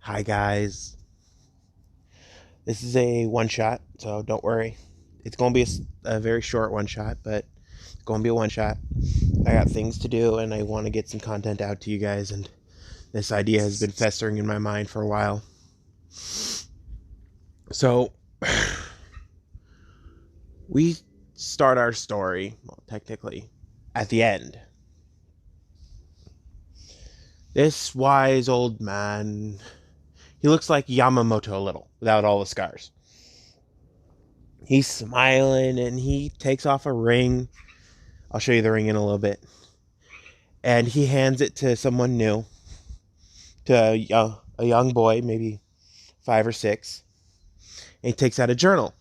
Hi guys, this is a one shot, so don't worry. It's going to be a very short one shot, but it's going to be a one shot. I got things to do and I want to get some content out to you guys, and this idea has been festering in my mind for a while. So, we start our story, well, technically, at the end. This wise old man, he looks like Yamamoto a little, without all the scars. He's smiling and he takes off a ring. I'll show you the ring in a little bit. And he hands it to someone new, to a young boy, maybe 5 or 6. And he takes out a journal.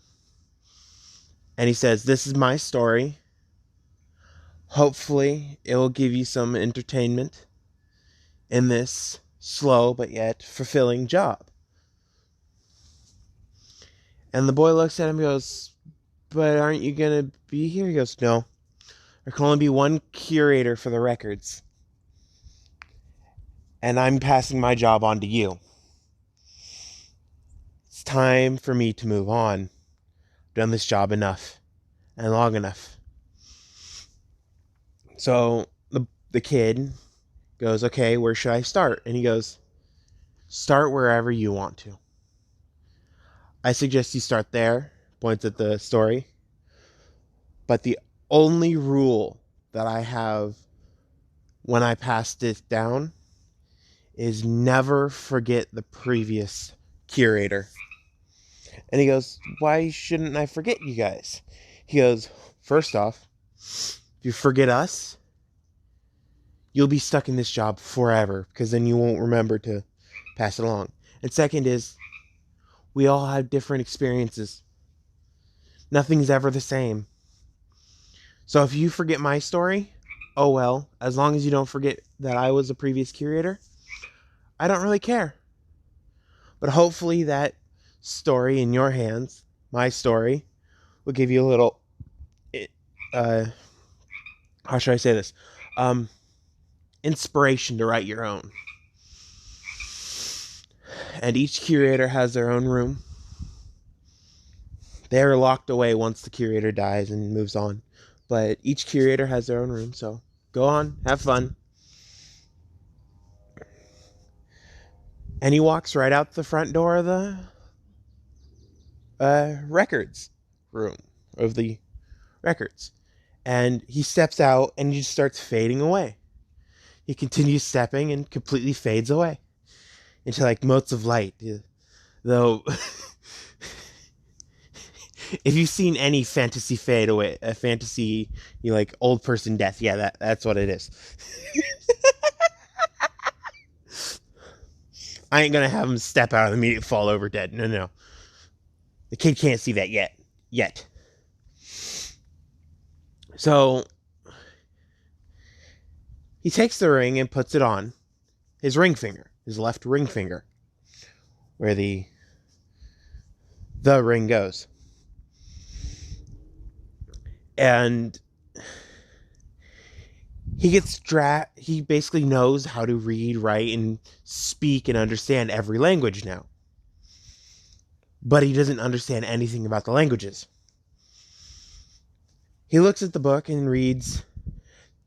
And he says, "This is my story. Hopefully, it will give you some entertainment in this slow but yet fulfilling job." And the boy looks at him and goes, "But aren't you going to be here?" He goes, "No. There can only be one curator for the records. And I'm passing my job on to you. It's time for me to move on. I've done this job enough and long enough." So the kid goes, "Okay, where should I start?" And he goes, "Start wherever you want to. I suggest you start there," points at the story. "But the only rule that I have when I pass this down is never forget the previous curator." And he goes, "Why shouldn't I forget you guys?" He goes, "First off, if you forget us, you'll be stuck in this job forever, because then you won't remember to pass it along. And second is, we all have different experiences. Nothing's ever the same. So if you forget my story, oh well, as long as you don't forget that I was a previous curator, I don't really care. But hopefully that story in your hands, my story, will give you a little, how should I say this? Inspiration to write your own." And each curator has their own room. They're locked away once the curator dies and moves on. But each curator has their own room, so go on, have fun. And he walks right out the front door of the records room, of the records. And he steps out and he just starts fading away. He continues stepping and completely fades away into like motes of light. Though, if you've seen any fantasy fade away, a fantasy, like old person death, yeah, that's what it is. I ain't gonna have him step out and immediately fall over dead. No, no. The kid can't see that yet. Yet. So, he takes the ring and puts it on his ring finger, his left ring finger, where the ring goes. And he basically knows how to read, write, and speak and understand every language now. But he doesn't understand anything about the languages. He looks at the book and reads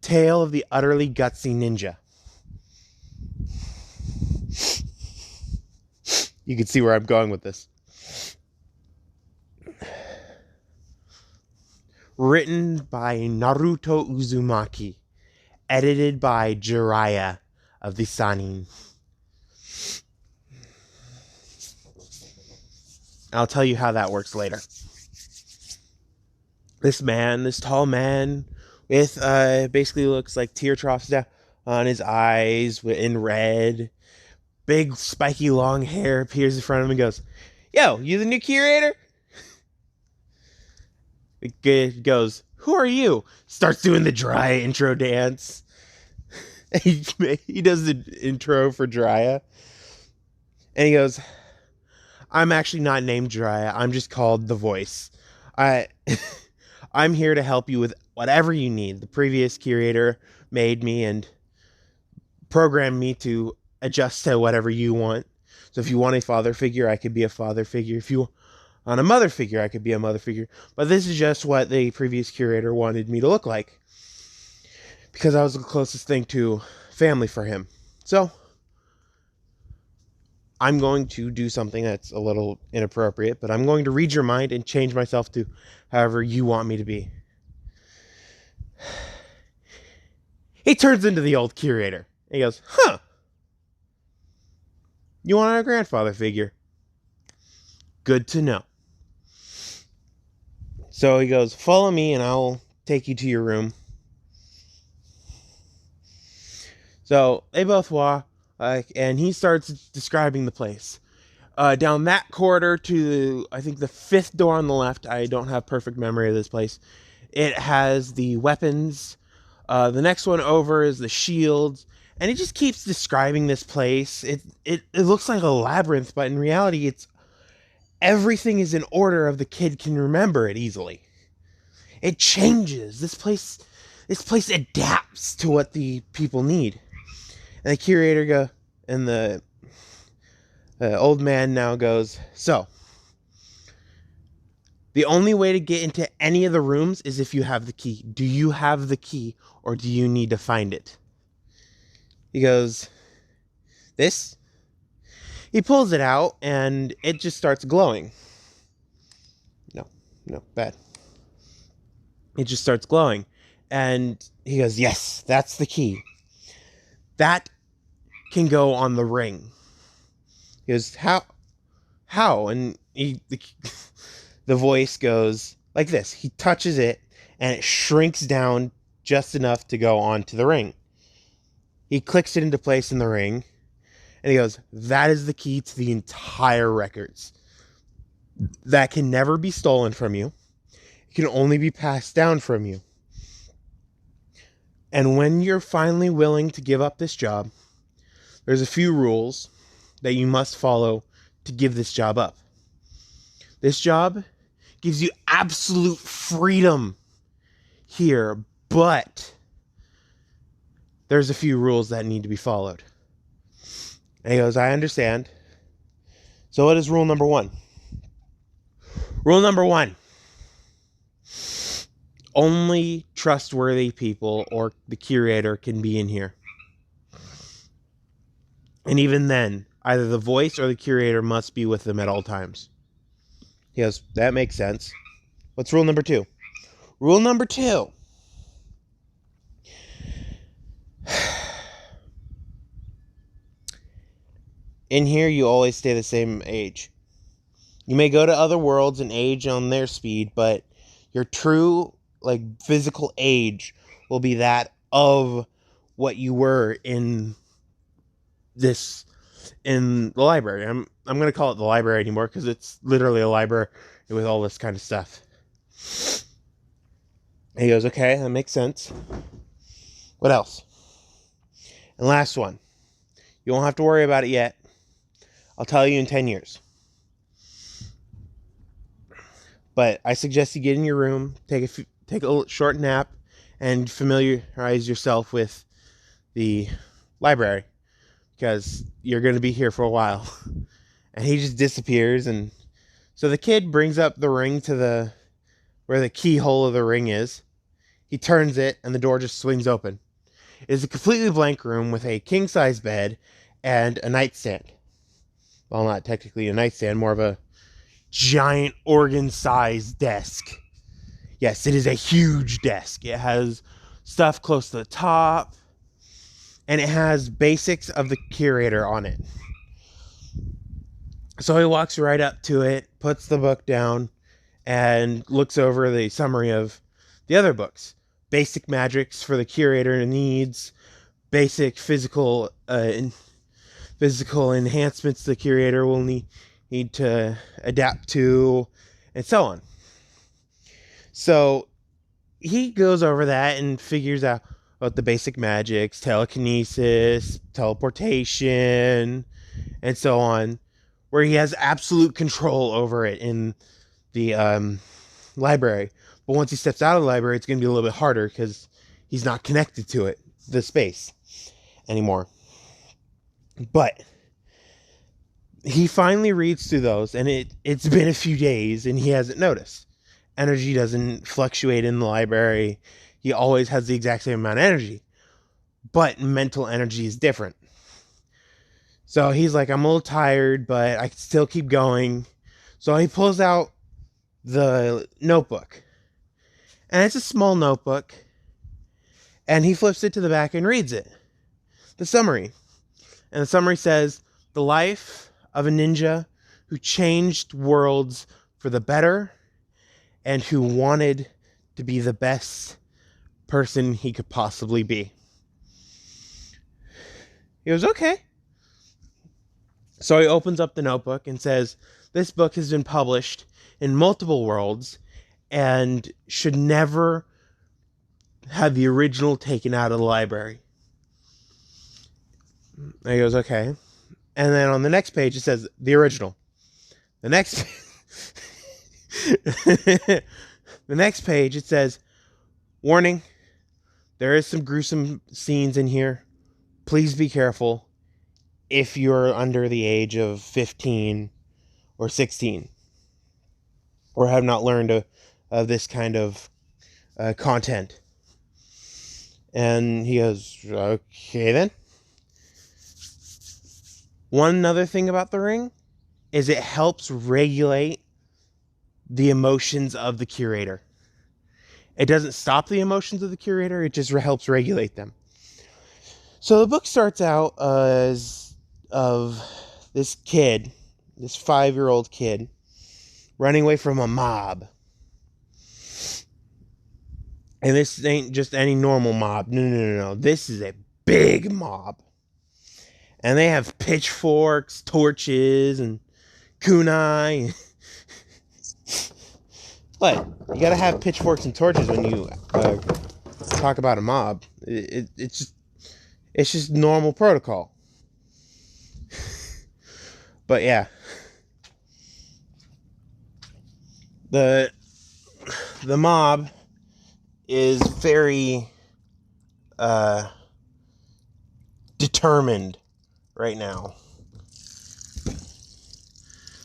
Tale of the Utterly Gutsy Ninja. You can see where I'm going with this. Written by Naruto Uzumaki. Edited by Jiraiya of the Sanin. I'll tell you how that works later. This tall man, with basically looks like tear troughs down on his eyes in red, big spiky long hair, appears in front of him and goes, "Yo, you the new curator?" The kid goes, "Who are you?" Starts doing the dry intro dance. He does the intro for Jiraiya. And he goes, "I'm actually not named Jiraiya. I'm just called The Voice. I'm here to help you with whatever you need. The previous curator made me and programmed me to adjust to whatever you want. So if you want a father figure, I could be a father figure. If you want a mother figure, I could be a mother figure. But this is just what the previous curator wanted me to look like, because I was the closest thing to family for him. So I'm going to do something that's a little inappropriate, but I'm going to read your mind and change myself to however you want me to be. He turns into the old curator. He goes, huh. You want a grandfather figure? Good to know. So he goes, follow me and I'll take you to your room. So they both walk, and he starts describing the place. Down that corridor to, I think, the 5th door on the left. I don't have perfect memory of this place. It has the weapons. The next one over is the shields. And it just keeps describing this place. It looks like a labyrinth, but in reality, it's everything is in order of the kid can remember it easily. It changes. This place adapts to what the people need. And the curator and the old man now goes, so, the only way to get into any of the rooms is if you have the key. Do you have the key, or do you need to find it? He goes, this? He pulls it out, and it just starts glowing. No, bad. It just starts glowing. And he goes, yes, that's the key. That can go on the ring. He goes, how? And the voice goes like this. He touches it, and it shrinks down just enough to go onto the ring. He clicks it into place in the ring, and he goes, that is the key to the entire records. That can never be stolen from you. It can only be passed down from you. And when you're finally willing to give up this job, there's a few rules that you must follow to give this job up. This job gives you absolute freedom here, but there's a few rules that need to be followed. And he goes, I understand. So what is rule number 1? Rule number 1. Only trustworthy people or the curator can be in here. And even then, either the voice or the curator must be with them at all times. He goes, that makes sense. What's rule number 2? Rule number 2. In here, you always stay the same age. You may go to other worlds and age on their speed, but your true, physical age will be that of what you were in the library. I'm going to call it the library anymore because it's literally a library with all this kind of stuff. And he goes, okay, that makes sense. What else? And last one. You won't have to worry about it yet. I'll tell you in 10 years. But I suggest you get in your room, take a short nap, and familiarize yourself with the library, because you're going to be here for a while. And he just disappears, and so the kid brings up the ring to where the keyhole of the ring is. He turns it, and the door just swings open. It is a completely blank room with a king-size bed and a nightstand. Well, not technically a nightstand, more of a giant organ-sized desk. Yes, it is a huge desk. It has stuff close to the top, and it has basics of the curator on it. So he walks right up to it, puts the book down, and looks over the summary of the other books. Basic magics for the curator needs, basic physical enhancements the curator will need to adapt to, and so on. So he goes over that and figures out about the basic magics, telekinesis, teleportation, and so on, where he has absolute control over it in the library. But once he steps out of the library, it's going to be a little bit harder because he's not connected to it, the space, anymore. But he finally reads through those, and it's been a few days, and he hasn't noticed. Energy doesn't fluctuate in the library. He always has the exact same amount of energy. But mental energy is different. So he's like, I'm a little tired, but I can still keep going. So he pulls out the notebook. And it's a small notebook. And he flips it to the back and reads it. The summary. And the summary says, the life of a ninja who changed worlds for the better and who wanted to be the best person he could possibly be. He goes, okay. So he opens up the notebook and says, this book has been published in multiple worlds and should never have the original taken out of the library. And he goes, okay. And then on the next page, it says, the original. The next the next page, it says, warning, there is some gruesome scenes in here. Please be careful if you're under the age of 15 or 16 or have not learned of this kind of content. And he goes, okay then. One other thing about the ring is it helps regulate the emotions of the curator. It doesn't stop the emotions of the curator, it just helps regulate them. So the book starts out as of this kid, this 5-year-old kid, running away from a mob. And this ain't just any normal mob. No. This is a big mob. And they have pitchforks, torches, and kunai. But you gotta have pitchforks and torches when you talk about a mob. It's just normal protocol. But yeah, the mob is very determined right now.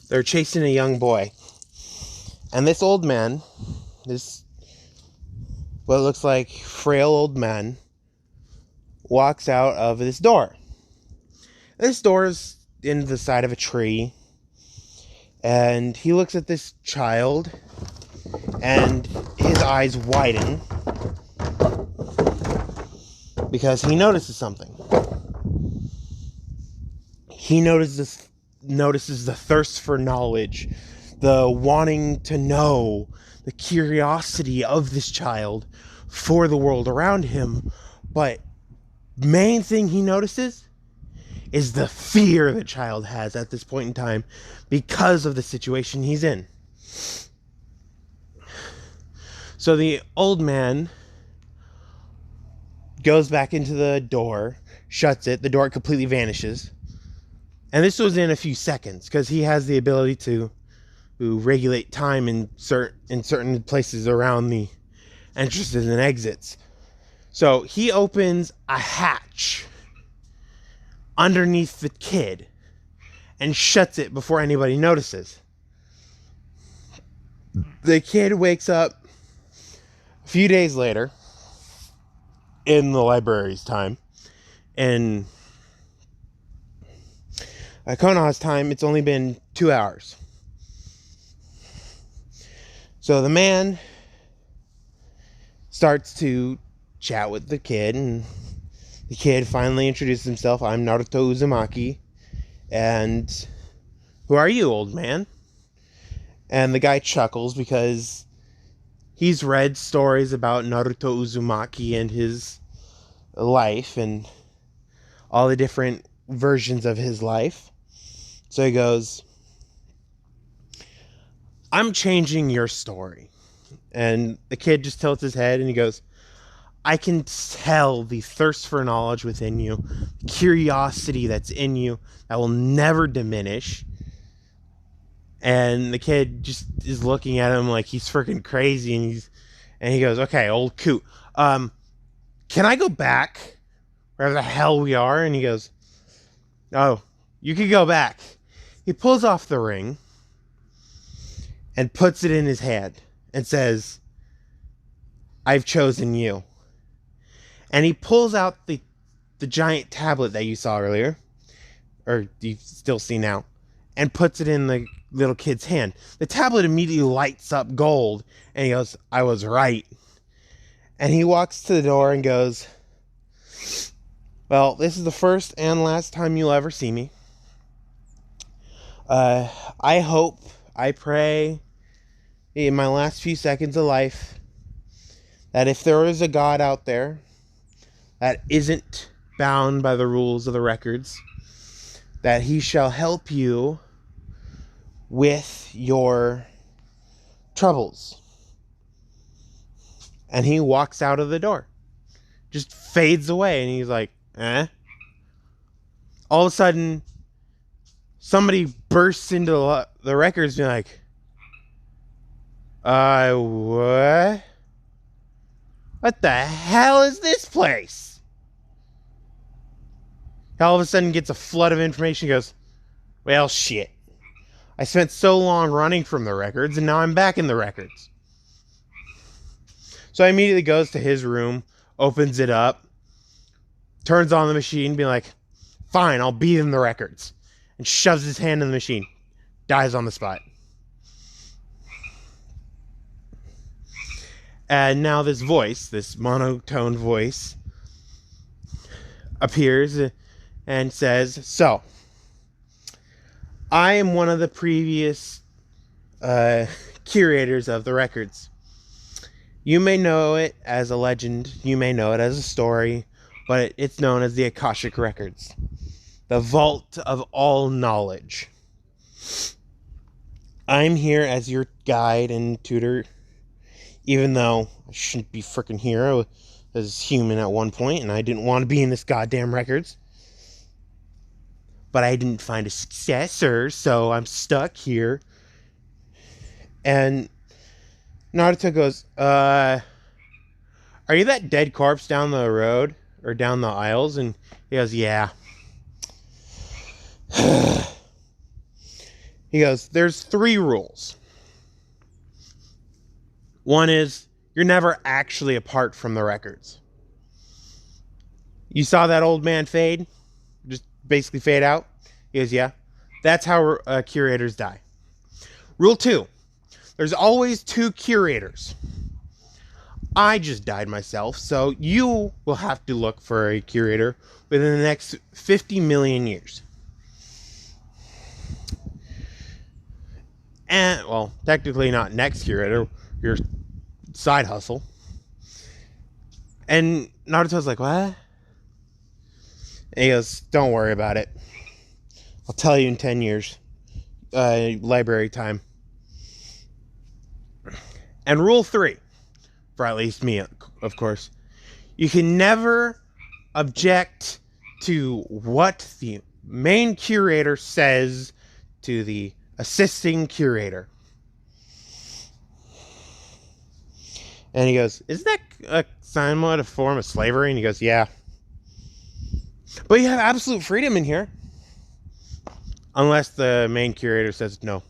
They're chasing a young boy. And this old man, this what looks like frail old man, walks out of this door. This door is in the side of a tree. And he looks at this child and his eyes widen because he notices something. He notices the thirst for knowledge, the wanting to know, the curiosity of this child for the world around him. But main thing he notices is the fear the child has at this point in time because of the situation he's in. So the old man goes back into the door, shuts it, the door completely vanishes. And this was in a few seconds because he has the ability to regulate time in certain places around the entrances and exits. So he opens a hatch underneath the kid and shuts it before anybody notices. The kid wakes up a few days later in the library's time. And at Konoha's time, it's only been 2 hours. So the man starts to chat with the kid, and the kid finally introduces himself. I'm Naruto Uzumaki. And who are you, old man? And the guy chuckles because he's read stories about Naruto Uzumaki and his life and all the different versions of his life. So he goes, I'm changing your story. And the kid just tilts his head and he goes, I can tell the thirst for knowledge within you, the curiosity that's in you that will never diminish. And the kid just is looking at him like he's freaking crazy, and he goes, okay, old coot, can I go back wherever the hell we are? And he goes, oh, you can go back. He pulls off the ring and puts it in his hand and says, I've chosen you. And he pulls out the giant tablet that you saw earlier, or you still see now, and puts it in the little kid's hand. The tablet immediately lights up gold, and he goes, I was right. And he walks to the door and goes, well, this is the first and last time you'll ever see me. I hope, I pray, in my last few seconds of life, that if there is a God out there that isn't bound by the rules of the records, that he shall help you with your troubles. And he walks out of the door. Just fades away, and he's like, eh? All of a sudden, somebody bursts into the records being like, what? What the hell is this place? All of a sudden gets a flood of information. He goes, well, shit. I spent so long running from the records, and now I'm back in the records. So he immediately goes to his room, opens it up, turns on the machine, being like, fine, I'll be in the records. And shoves his hand in the machine. Dies on the spot. And now this voice, this monotone voice, appears and says, so, I am one of the previous curators of the records. You may know it as a legend, you may know it as a story, but it's known as the Akoshic Records, the vault of all knowledge. I'm here as your guide and tutor, even though I shouldn't be freaking here. I was human at one point, and I didn't want to be in this goddamn records. But I didn't find a successor, so I'm stuck here. And Naruto goes, are you that dead corpse down the road? Or down the aisles? And he goes, yeah. He goes, there's 3 rules. One is, you're never actually apart from the records. You saw that old man fade? Just basically fade out? He goes, yeah. That's how curators die. Rule 2, there's always 2 curators. I just died myself, so you will have to look for a curator within the next 50 million years. And, well, technically not next curator, your side hustle. And Naruto's like, what? And he goes, don't worry about it. I'll tell you in 10 years. Library time. And rule 3, for at least me, of course, you can never object to what the main curator says to the assisting curator. And he goes, isn't that somewhat a form of slavery? And he goes, yeah. But you have absolute freedom in here. Unless the main curator says no.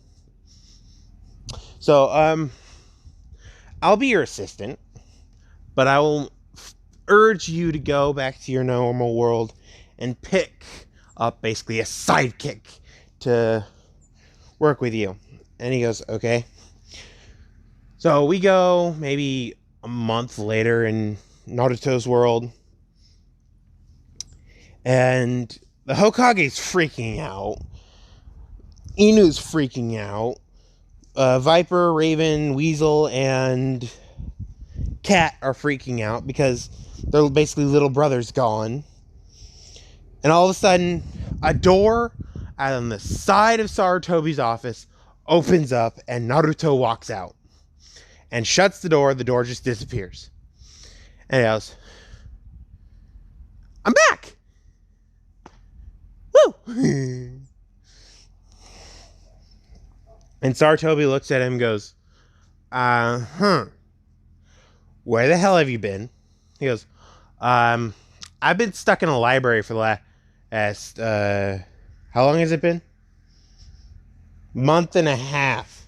So, I'll be your assistant, but I will urge you to go back to your normal world and pick up basically a sidekick to work with you. And he goes, okay. So we go maybe a month later in Naruto's world, and the Hokage's freaking out. Inu's freaking out. Viper, Raven, Weasel, and Cat are freaking out because their basically little brother's gone. And all of a sudden, a door on the side of Sarutobi's office opens up, and Naruto walks out and shuts the door. The door just disappears. And he goes, I'm back! Woo! And Sarutobi looks at him and goes, where the hell have you been? He goes, I've been stuck in a library for the last, how long has it been? Month and a half.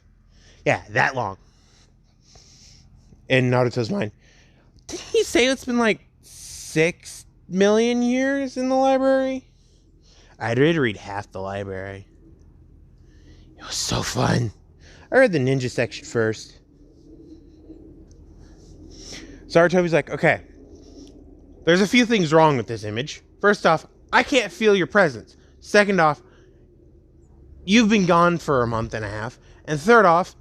Yeah, that long. In Naruto's mind. Did he say it's been like 6 million years in the library? I did read half the library. It was so fun. I read the ninja section first. Sarutobi's like, okay, there's a few things wrong with this image. First off, I can't feel your presence. Second off, you've been gone for a month and a half. And third off,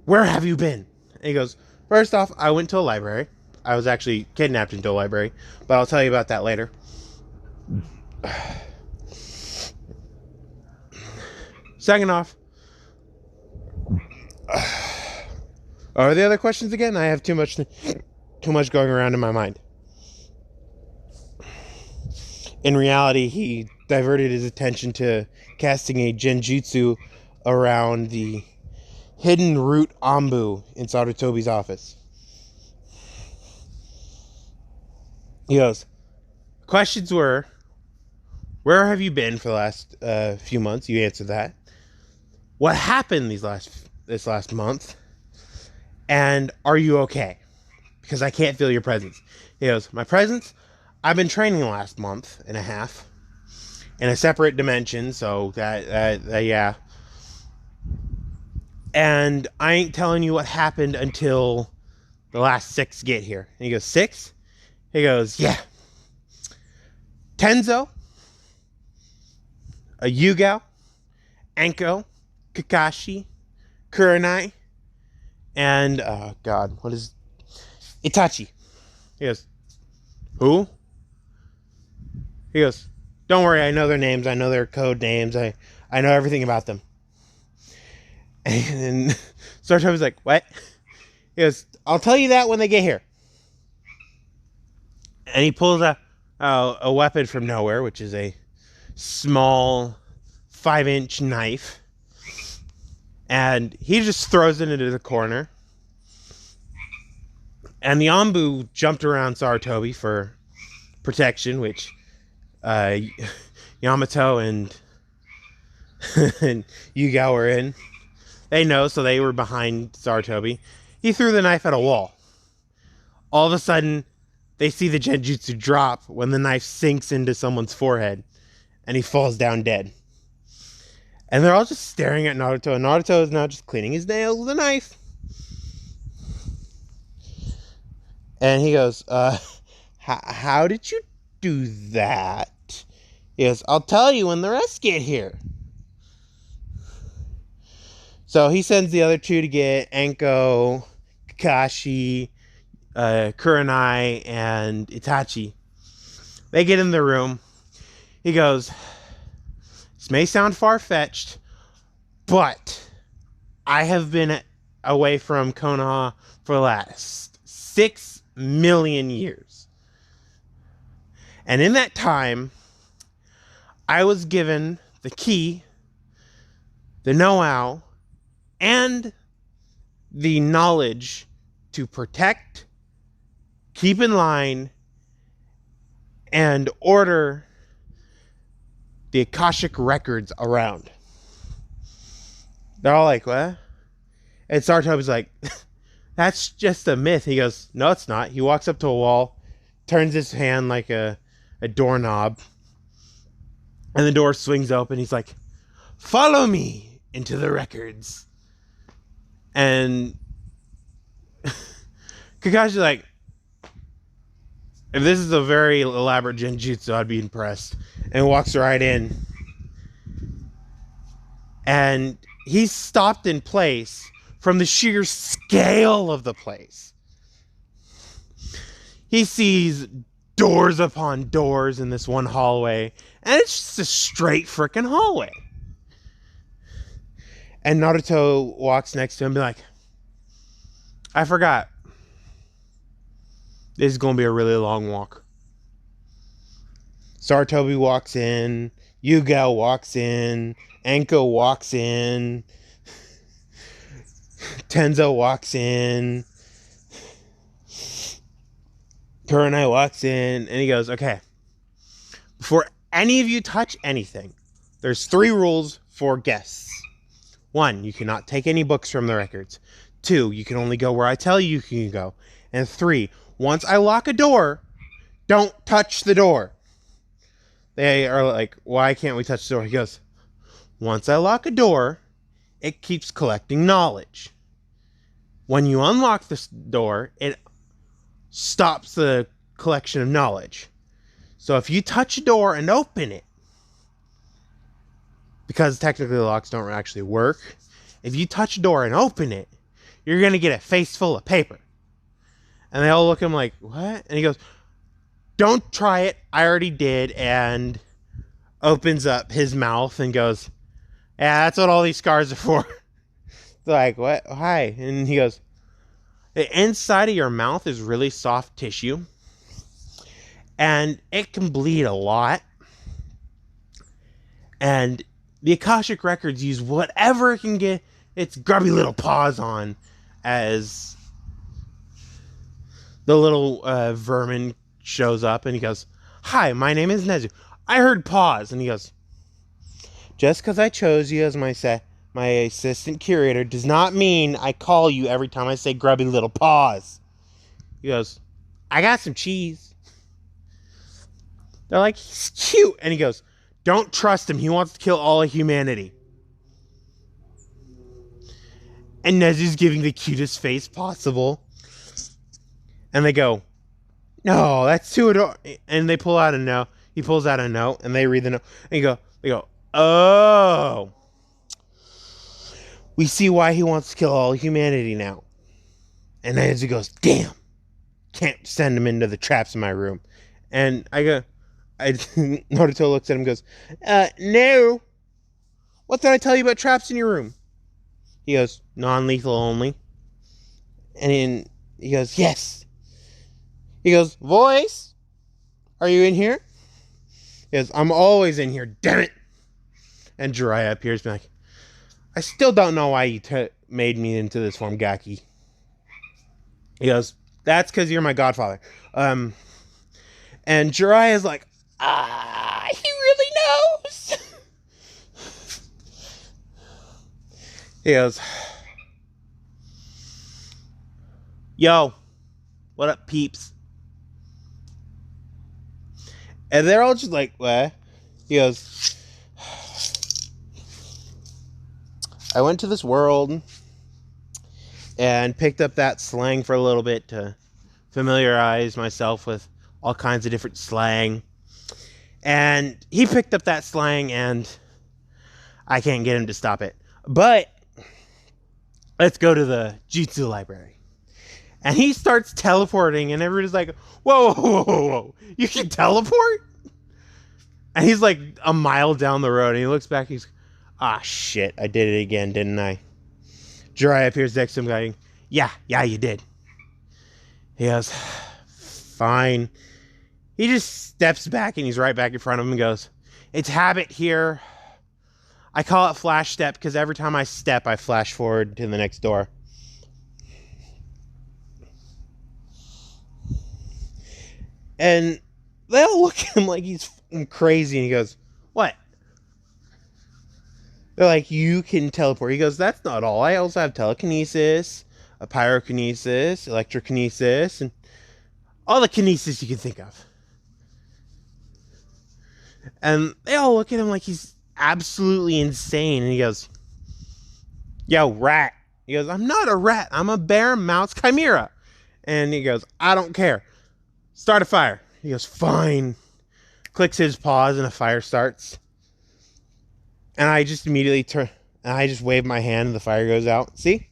where have you been? And he goes, first off, I went to a library. I was actually kidnapped into a library, but I'll tell you about that later. Second off, are the other questions again? I have too much going around in my mind. In reality, he diverted his attention to casting a genjutsu around the hidden root Ambu in Sarutobi's office. He goes, questions were, where have you been for the last few months? You answered that. What happened this last month? And are you okay? Because I can't feel your presence. He goes, my presence? I've been training the last month and a half in a separate dimension, so that yeah. And I ain't telling you what happened until the last 6 get here. And he goes, 6? He goes, yeah. Tenzo, a Yugao, Anko, Kakashi, Kurenai, and God, what is Itachi? He goes, who? He goes, don't worry, I know their names, I know their code names, I know everything about them. And Sarutobi's like, what? He goes, I'll tell you that when they get here. And he pulls a weapon from nowhere, which is a small 5-inch knife. And he just throws it into the corner. And the Ambu jumped around Sarutobi for protection, which Yamato and Yugao were in. They know, so they were behind Sarutobi. He threw the knife at a wall. All of a sudden, they see the genjutsu drop when the knife sinks into someone's forehead, and he falls down dead. And they're all just staring at Naruto, and Naruto is now just cleaning his nails with a knife. And he goes, how did you do that? He goes, I'll tell you when the rest get here. So he sends the other 2 to get Anko, Kakashi, Kurenai, and Itachi. They get in the room. He goes, this may sound far-fetched, but I have been away from Konoha for the last 6 million years. And in that time, I was given the key, the know-how, and the knowledge to protect, keep in line, and order the akoshic records around. They're all like, what? And Sarutobi's like, that's just a myth. He goes, no, it's not. He walks up to a wall, turns his hand like a doorknob, and the door swings open. He's like, follow me into the records. And Kakashi's like, if this is a very elaborate genjutsu, I'd be impressed. And walks right in. And he's stopped in place from the sheer scale of the place. He sees doors upon doors in this one hallway, and it's just a straight frickin' hallway. And Naruto walks next to him and be like, I forgot. This is going to be a really long walk. Sarutobi walks in. Yugao walks in. Anko walks in. Tenzo walks in. Kurenai walks in. And he goes, okay. Before any of you touch anything, there's 3 rules for guests. 1, you cannot take any books from the records. 2, you can only go where I tell you can go. And 3, once I lock a door, don't touch the door. They are like, why can't we touch the door? He goes, once I lock a door, it keeps collecting knowledge. When you unlock this door, it stops the collection of knowledge. So if you touch a door and open it, because technically the locks don't actually work, if you touch a door and open it, you're going to get a face full of paper. And they all look at him like, what? And he goes, don't try it. I already did. And opens up his mouth and goes, yeah, that's what all these scars are for. They're like, what? Hi. And he goes, the inside of your mouth is really soft tissue. And it can bleed a lot. And the Akashic records use whatever it can get its grubby little paws on as the little vermin shows up. And he goes, hi, my name is Nezu. I heard paws. And he goes, just because I chose you as my assistant curator does not mean I call you every time I say grubby little paws. He goes, I got some cheese. They're like, he's cute. And he goes, don't trust him. He wants to kill all of humanity. And Nezu's giving the cutest face possible. And they go, no, that's too adorable. And they pull out a note. He pulls out a note, and they read the note. And they go, oh. We see why he wants to kill all humanity now. And Nezu goes, damn. Can't send him into the traps in my room. And Naruto looks at him and goes, no. What did I tell you about traps in your room? He goes, non-lethal only. And then he goes, yes. He goes, voice, are you in here? He goes, I'm always in here, damn it. And Jiraiya appears, being like, I still don't know why you made me into this form, Gaki. He goes, that's because you're my godfather. And Jiraiya's like, he really knows. He goes, yo, what up, peeps? And they're all just like, what? He goes, I went to this world and picked up that slang for a little bit to familiarize myself with all kinds of different slang. And he picked up that slang, and I can't get him to stop it. But let's go to the jutsu library. And he starts teleporting, and everybody's like, whoa, whoa, whoa, whoa. You can teleport? And he's like a mile down the road, and he looks back, and he's, shit, I did it again, didn't I? Jiraiya appears next to him going, yeah, you did. He goes, fine. He just steps back, and he's right back in front of him and goes, it's habit here. I call it flash step because every time I step, I flash forward to the next door. And they all look at him like he's crazy, and he goes, what? They're like, you can teleport. He goes, that's not all. I also have telekinesis, a pyrokinesis, electrokinesis, and all the kinesis you can think of. And they all look at him like he's absolutely insane. And he goes, yo, rat. He goes, I'm not a rat. I'm a bear mouse chimera. And he goes, I don't care. Start a fire. He goes, fine. Clicks his paws and a fire starts. And I just immediately turn, and I just wave my hand and the fire goes out. See?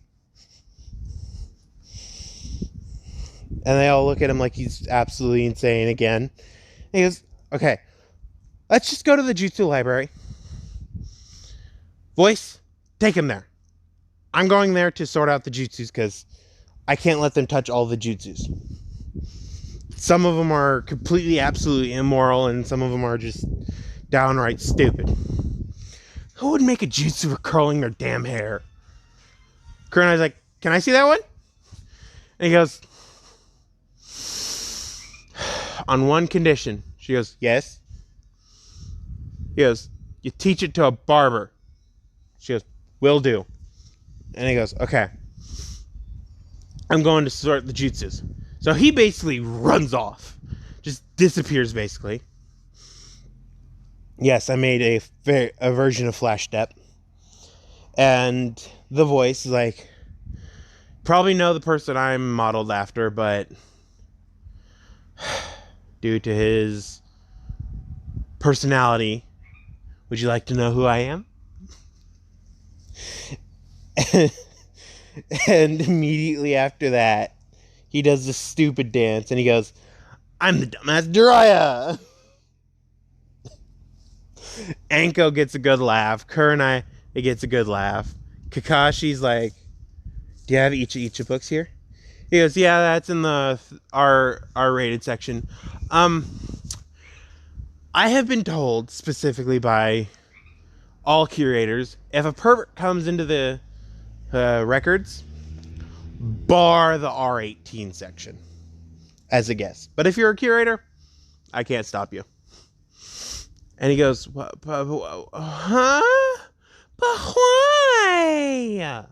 And they all look at him like he's absolutely insane again. And he goes, okay, let's just go to the jutsu library. Voice, take him there. I'm going there to sort out the jutsus because I can't let them touch all the jutsus. Some of them are completely, absolutely immoral, and some of them are just downright stupid. Who would make a jutsu for curling their damn hair? Kurenai's like, can I see that one? And he goes, on one condition. She goes, yes. He goes, you teach it to a barber. She goes, Will do. And he goes, okay, I'm going to sort the jutsus. So he basically runs off. Just disappears, basically. Yes, I made a version of Flash Step. And the voice is like, probably know the person I'm modeled after, but due to his personality, would you like to know who I am? And immediately after that, he does this stupid dance and he goes, I'm the dumbass Jiraiya. Anko gets a good laugh. Kurenai, it gets a good laugh. Kakashi's like, do you have Icha books here? He goes, yeah, that's in the R-rated section. I have been told specifically by all curators, if a pervert comes into the records, bar the R18 section as a guest. But if you're a curator, I can't stop you. And he goes, huh? But why?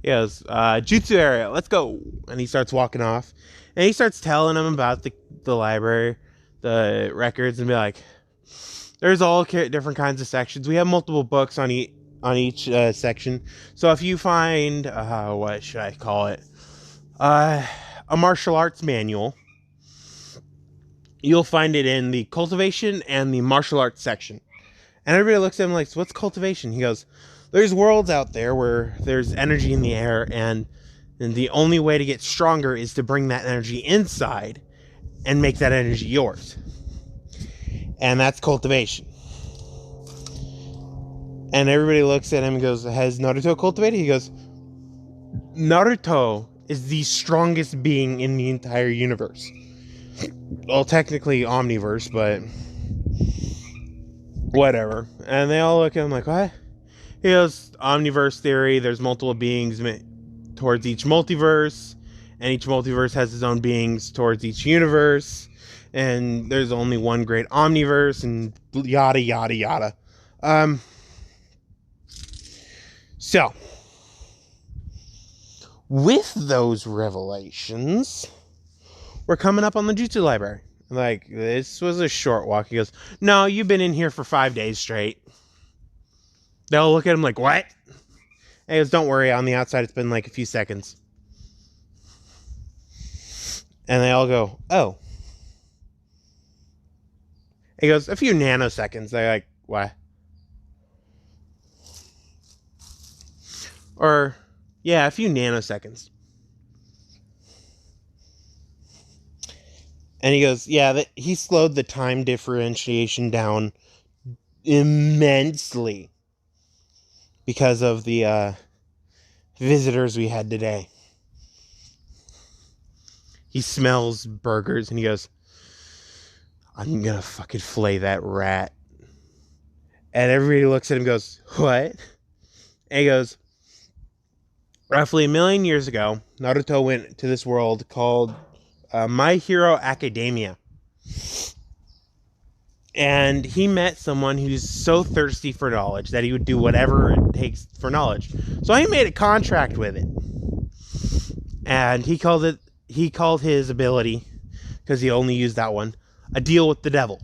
He goes, jutsu area, let's go. And he starts walking off. And he starts telling him about the library, the records, and be like, there's all different kinds of sections. We have multiple books on each section. So if you find, what should I call it? A martial arts manual, you'll find it in the cultivation and the martial arts section. And everybody looks at him like, so what's cultivation? He goes, there's worlds out there where there's energy in the air, and the only way to get stronger is to bring that energy inside and make that energy yours. And that's cultivation. And everybody looks at him and goes, has Naruto cultivated? He goes, Naruto is the strongest being in the entire universe. Well, technically omniverse, but whatever. And they all look at him like, what? He goes, omniverse theory, there's multiple beings towards each multiverse, and each multiverse has its own beings towards each universe, and there's only one great omniverse, and yada, yada, yada. So, with those revelations, we're coming up on the Jutsu Library. Like, this was a short walk. He goes, no, you've been in here for 5 days straight. They'll look at him like, what? And he goes, don't worry, on the outside it's been like a few seconds. And they all go, oh. He goes, a few nanoseconds. They're like, what? Or, yeah, a few nanoseconds. And he goes, yeah, he slowed the time differentiation down immensely because of the visitors we had today. He smells burgers and he goes, I'm gonna fucking flay that rat. And everybody looks at him and goes, what? And he goes, roughly 1 million years ago, Naruto went to this world called My Hero Academia. And he met someone who's so thirsty for knowledge that he would do whatever it takes for knowledge. So he made a contract with it. And he called his ability, because he only used that one, a deal with the devil.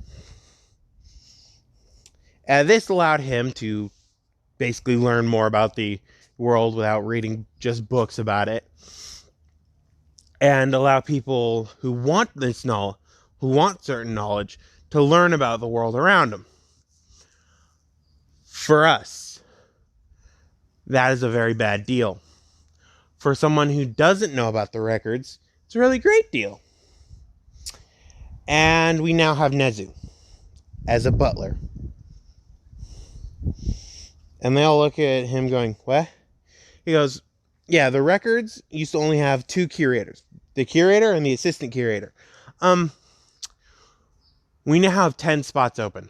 And this allowed him to basically learn more about the world without reading just books about it. And allow people who want this knowledge, who want certain knowledge, to learn about the world around them. For us, that is a very bad deal. For someone who doesn't know about the records, it's a really great deal. And we now have Nezu as a butler. And they all look at him going, what? He goes, yeah, the records used to only have 2 curators. The curator and the assistant curator. We now have 10 spots open.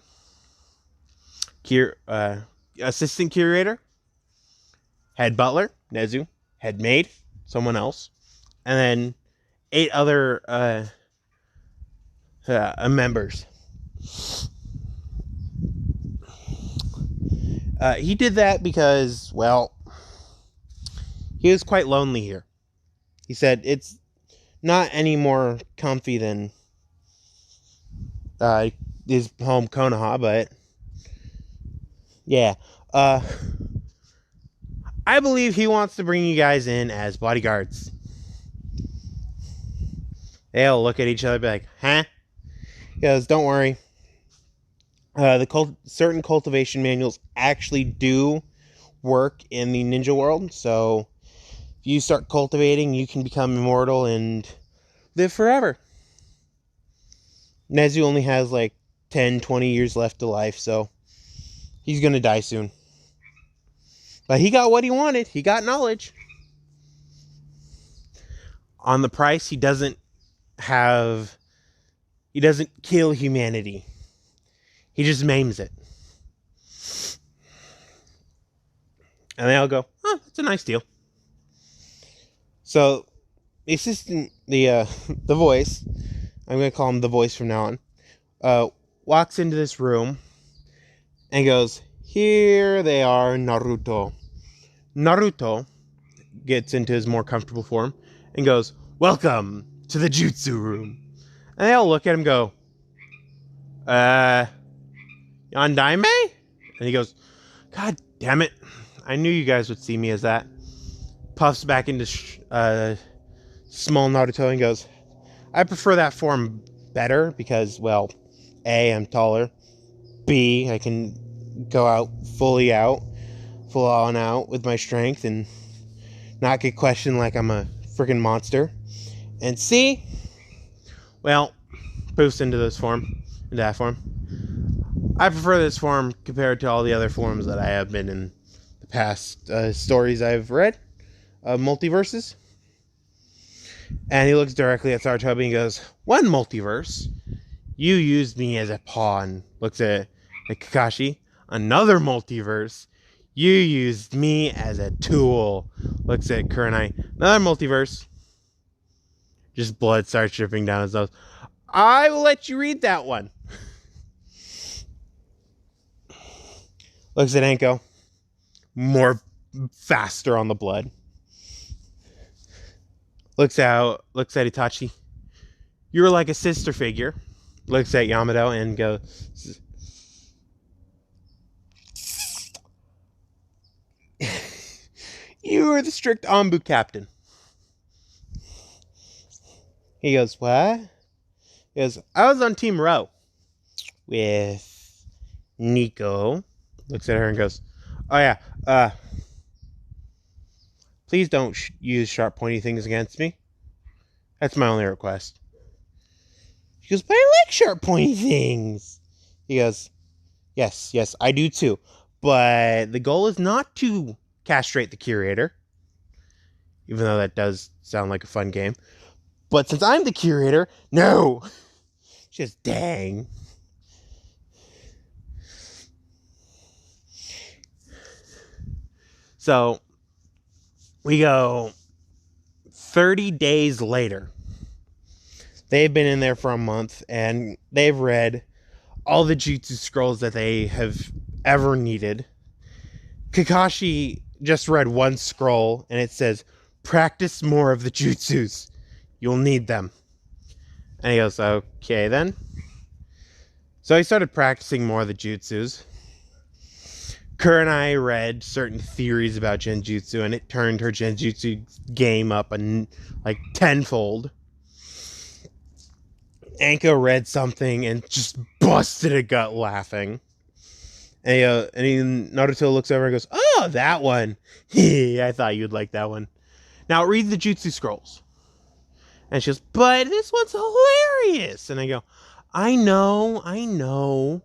Assistant curator, head butler, Nezu, head maid, someone else, and then 8 other members. He did that because, well, he was quite lonely here. He said it's not any more comfy than his home Konoha, but yeah. I believe he wants to bring you guys in as bodyguards. They'll look at each other and be like, huh? He goes, don't worry. Certain cultivation manuals actually do work in the ninja world, so if you start cultivating, you can become immortal and live forever. Nezu only has like 10, 20 years left to life, so he's going to die soon. But he got what he wanted. He got knowledge. On the price, he doesn't kill humanity. He just maims it. And they all go, oh, that's a nice deal. So the assistant, the voice, I'm going to call him the voice from now on, walks into this room and goes, here they are, Naruto. Naruto gets into his more comfortable form and goes, welcome to the jutsu room. And they all look at him and go, Yandaime? And he goes, God damn it. I knew you guys would see me as that. Puffs back into small Naruto and goes, I prefer that form better because, well, A, I'm taller. B, I can go out, full on out with my strength and not get questioned like I'm a freaking monster. And C, well, boost into that form. I prefer this form compared to all the other forms that I have been in the past stories I've read, multiverses. And he looks directly at Sarutobi and goes, one multiverse, you used me as a pawn. Looks at Kakashi. Another multiverse, you used me as a tool. Looks at Kurenai. Another multiverse. Just blood starts dripping down his nose. I will let you read that one. Looks at Anko. More faster on the blood. Looks at Itachi. You're like a sister figure. Looks at Yamato and goes, you are the strict Anbu captain. He goes, what? He goes, I was on Team Row with Nico. Looks at her and goes, oh yeah, please don't use sharp pointy things against me. That's my only request. She goes, but I like sharp pointy things. He goes, yes, I do too. But the goal is not to castrate the curator. Even though that does sound like a fun game. But since I'm the curator, no. Just dang. So we go 30 days later. They've been in there for a month and they've read all the jutsu scrolls that they have ever needed. Kakashi just read one scroll and it says, practice more of the jutsus. You'll need them. And he goes, okay then. So he started practicing more of the jutsus. Kurenai read certain theories about genjutsu and it turned her genjutsu game up like tenfold. Anko read something and just busted a gut laughing. And Naruto looks over and goes, oh, that one. I thought you'd like that one. Now read the jutsu scrolls. And she goes, but this one's hilarious. And I go, I know.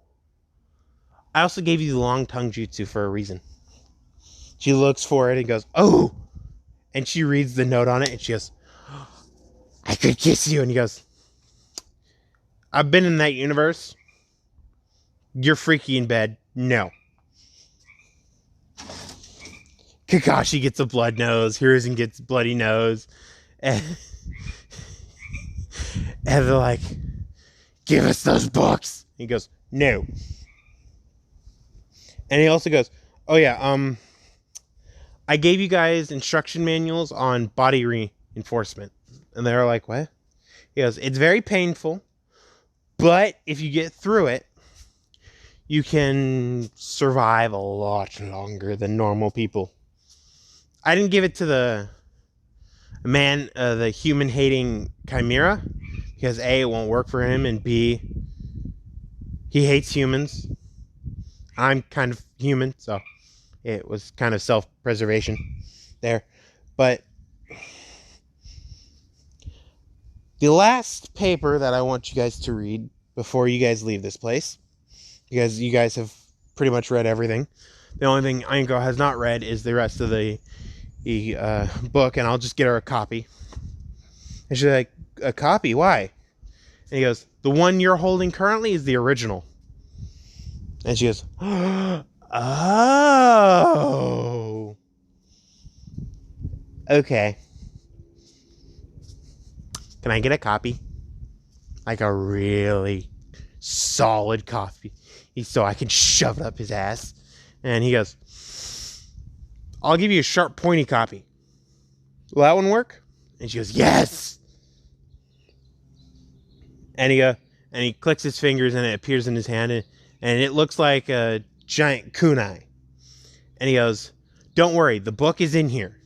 I also gave you the long tongue jutsu for a reason. She looks for it and goes, oh. And she reads the note on it and she goes, I could kiss you. And he goes, I've been in that universe. You're freaky in bed. No. Kakashi gets a blood nose. Hiruzen gets a bloody nose. And they're like, give us those books. He goes, no. And he also goes, Oh yeah, I gave you guys instruction manuals on body reinforcement. And they were like, what? He goes, it's very painful, but if you get through it, you can survive a lot longer than normal people. I didn't give it to the the human hating chimera, because A, it won't work for him, and B, he hates humans. I'm kind of human, so it was kind of self-preservation there. But the last paper that I want you guys to read before you guys leave this place, because you guys have pretty much read everything. The only thing Ainko has not read is the rest of the book, and I'll just get her a copy. And she's like, a copy? Why? And he goes, the one you're holding currently is the original. And she goes, oh. Okay. Can I get a copy? Like a really solid copy, so I can shove it up his ass. And he goes, I'll give you a sharp, pointy copy. Will that one work? And she goes, yes. And he clicks his fingers, and it appears in his hand, and it looks like a giant kunai. And he goes, don't worry, the book is in here.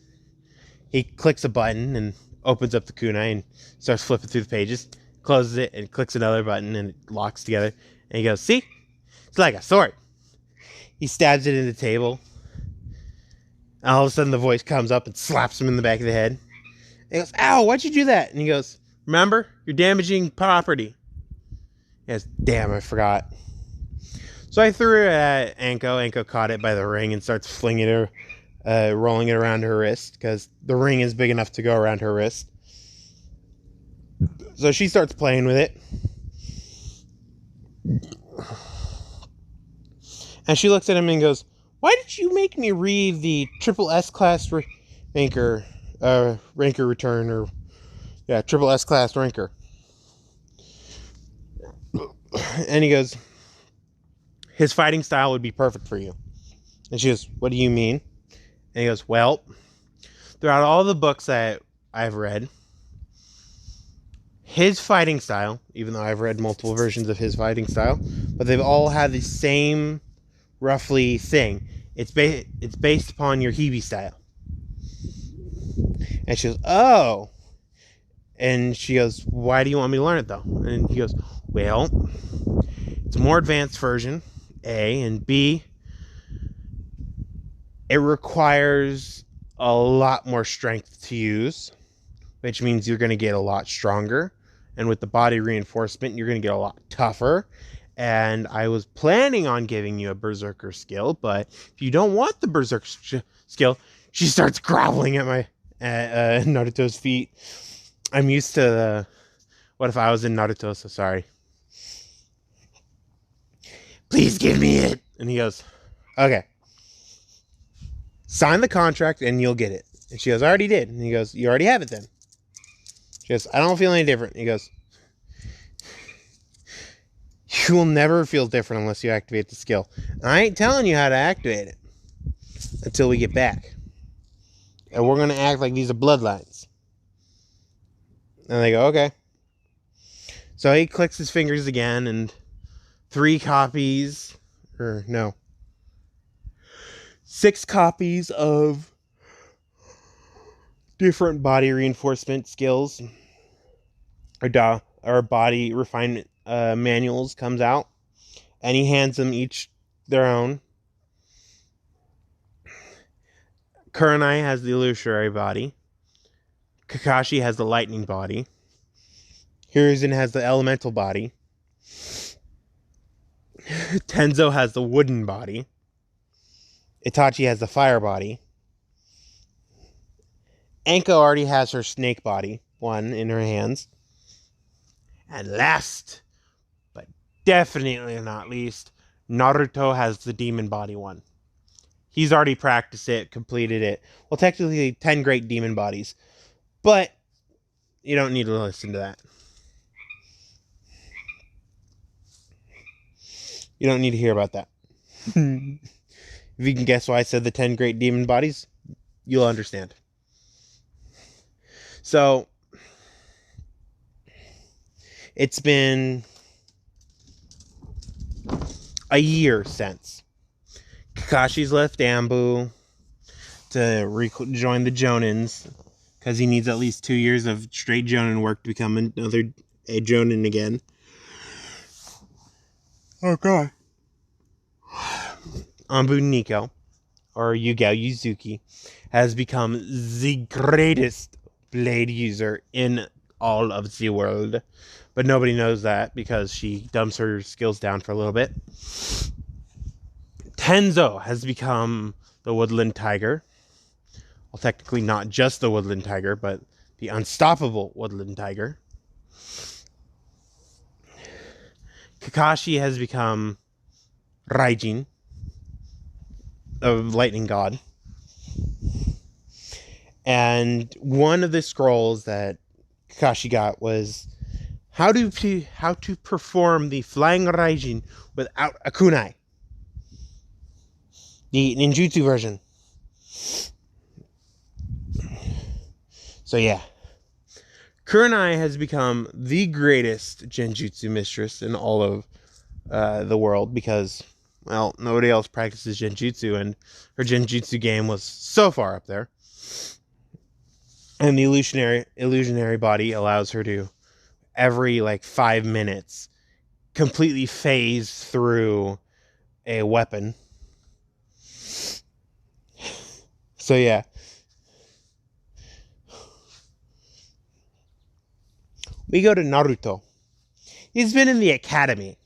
He clicks a button and opens up the kunai and starts flipping through the pages, closes it, and clicks another button, and it locks together. And he goes, see? It's like a sword. He stabs it in the table. And all of a sudden, the voice comes up and slaps him in the back of the head. And he goes, ow, why'd you do that? And he goes, remember? You're damaging property. He goes, damn, I forgot. So I threw it at Anko. Anko caught it by the ring and starts flinging it, rolling it around her wrist, because the ring is big enough to go around her wrist. So she starts playing with it. And she looks at him and goes, why did you make me read the triple S class ranker return, or triple S class ranker? And he goes, his fighting style would be perfect for you. And she goes, what do you mean? And he goes, well, throughout all the books that I've read, his fighting style, even though I've read multiple versions of his fighting style, but they've all had the same roughly thing. It's based upon your Hebe style. And she goes, oh. And she goes, why do you want me to learn it, though? And he goes, well, it's a more advanced version, A, and B, it requires a lot more strength to use, which means you're going to get a lot stronger. And with the body reinforcement, you're going to get a lot tougher. And I was planning on giving you a berserker skill, but if you don't want the berserker skill, she starts groveling at Naruto's feet. I'm used to the, what if I was in Naruto, so sorry. Please give me it. And he goes, okay. Sign the contract and you'll get it. And she goes, I already did. And he goes, you already have it then. She goes, I don't feel any different. And he goes, you will never feel different unless you activate the skill. And I ain't telling you how to activate it until we get back. And we're going to act like these are bloodlines. And they go, okay. So he clicks his fingers again, and 6 copies of different body reinforcement skills or body refinement manuals comes out, and he hands them each their own. Kurenai has the illusory body. Kakashi has the lightning body. Hiruzen has the elemental body. Tenzo has the wooden body. Itachi has the fire body. Anko already has her snake body, one in her hands. And last, but definitely not least, Naruto has the demon body one. He's already practiced it, completed it. Well, technically 10 great demon bodies. But you don't need to listen to that. You don't need to hear about that. If you can guess why I said the 10 great demon bodies, you'll understand. So, it's been a year since Kakashi's left Ambu to join the Jonins, because he needs at least 2 years of straight Jonin work to become a Jonin again. Oh god. Ambu Nico, or Yugao Yuzuki, has become the greatest blade user in all of the world. But nobody knows that because she dumps her skills down for a little bit. Tenzo has become the Woodland Tiger. Well, technically not just the Woodland Tiger, but the unstoppable Woodland Tiger. Kakashi has become Raijin, the lightning god. And one of the scrolls that Kakashi got was how to perform the flying Raijin without a kunai. The ninjutsu version. So yeah. Kurenai has become the greatest genjutsu mistress in all of the world because, well, nobody else practices genjutsu, and her genjutsu game was so far up there. And the illusionary body allows her to, every 5 minutes, completely phase through a weapon. So yeah. We go to Naruto. He's been in the academy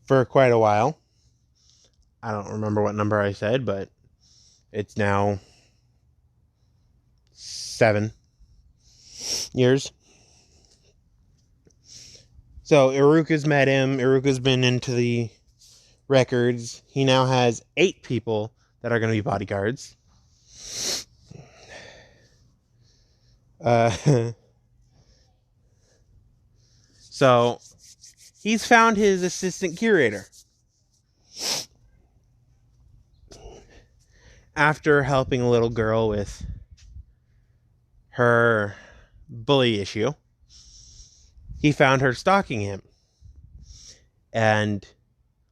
for quite a while. I don't remember what number I said, but it's now 7 years. So Iruka's met him. Iruka's been into the records. He now has 8 people that are going to be bodyguards. So he's found his assistant curator. After helping a little girl with her bully issue, he found her stalking him. And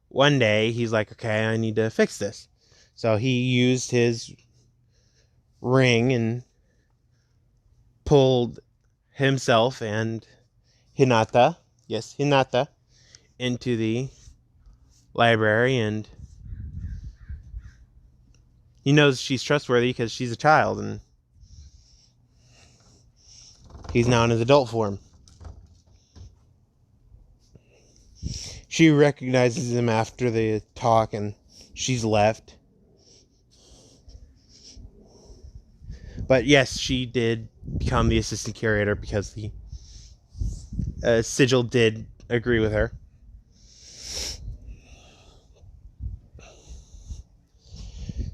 one day he's like, okay, I need to fix this. So he used his ring and pulled himself and Hinata, into the library, and he knows she's trustworthy because she's a child, and he's now in his adult form. She recognizes him after the talk, and she's left. But yes, she did become the assistant curator because the sigil did agree with her.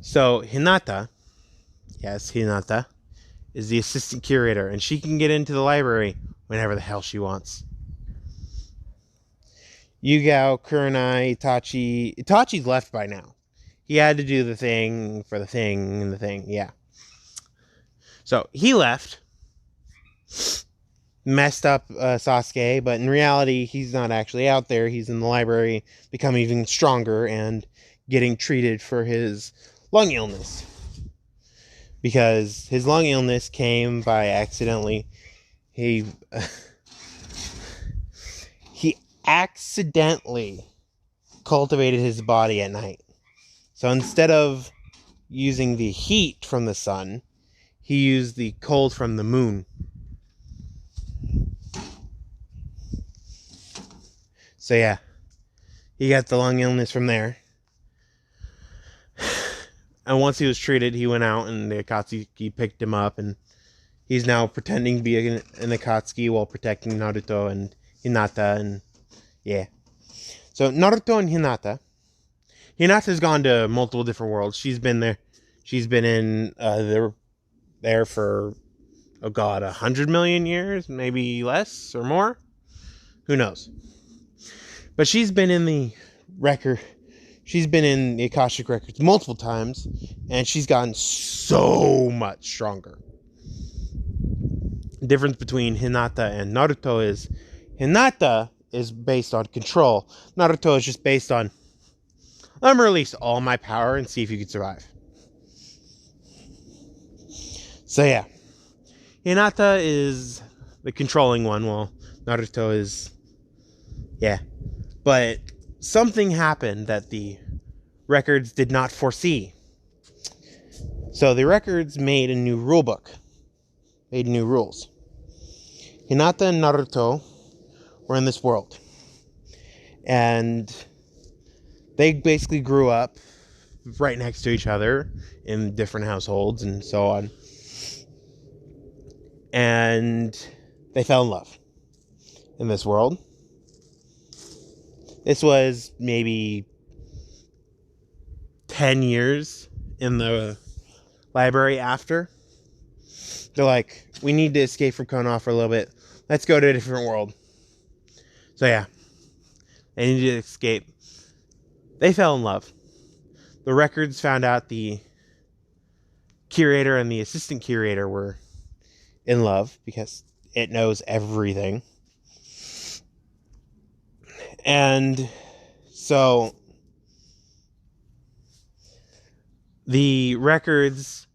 So Hinata, is the assistant curator, and she can get into the library whenever the hell she wants. Yugao, Kurenai, Itachi's left by now. He had to do the thing for the thing and the thing, yeah. So he left, messed up Sasuke, but in reality, he's not actually out there. He's in the library, becoming even stronger and getting treated for his lung illness. Because his lung illness came by accidentally. He accidentally cultivated his body at night. So instead of using the heat from the sun, he used the cold from the moon. So yeah, he got the lung illness from there. And once he was treated, he went out and the Akatsuki picked him up, and he's now pretending to be an Akatsuki while protecting Naruto and Hinata, and yeah. So Naruto and Hinata's gone to multiple different worlds. She's been there. She's been in there for 100 million years, maybe less or more. Who knows? But she's been in the record. She's been in the Akoshic records multiple times, and she's gotten so much stronger. The difference between Hinata and Naruto is Hinata is based on control. Naruto is just based on, I'm gonna release all my power and see if you can survive. So yeah, Hinata is the controlling one, while Naruto is, yeah. But something happened that the records did not foresee. So the records made a new rule book, made new rules. Hinata and Naruto were in this world, and they basically grew up right next to each other in different households and so on. And they fell in love in this world. This was maybe 10 years in the library after. They're like, we need to escape from Konoha for a little bit. Let's go to a different world. So yeah, they needed to escape. They fell in love. The records found out the curator and the assistant curator were in love because it knows everything. And so the records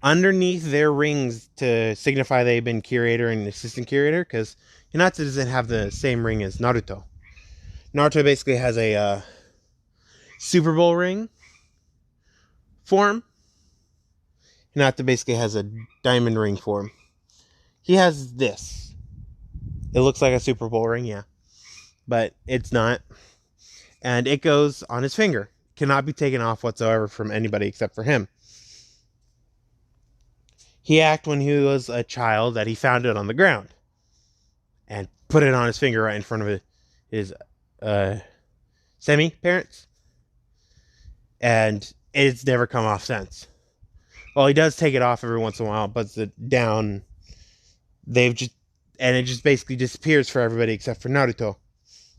underneath their rings to signify they've been curator and assistant curator, because Hinata doesn't have the same ring as Naruto. Naruto basically has a Super Bowl ring form. Hinata basically has a diamond ring form. He has this. It looks like a Super Bowl ring, yeah. But it's not. And it goes on his finger. Cannot be taken off whatsoever from anybody except for him. He acted when he was a child that he found it on the ground and put it on his finger right in front of his semi-parents. And it's never come off since. Well, he does take it off every once in a while, puts it down. And it just basically disappears for everybody except for Naruto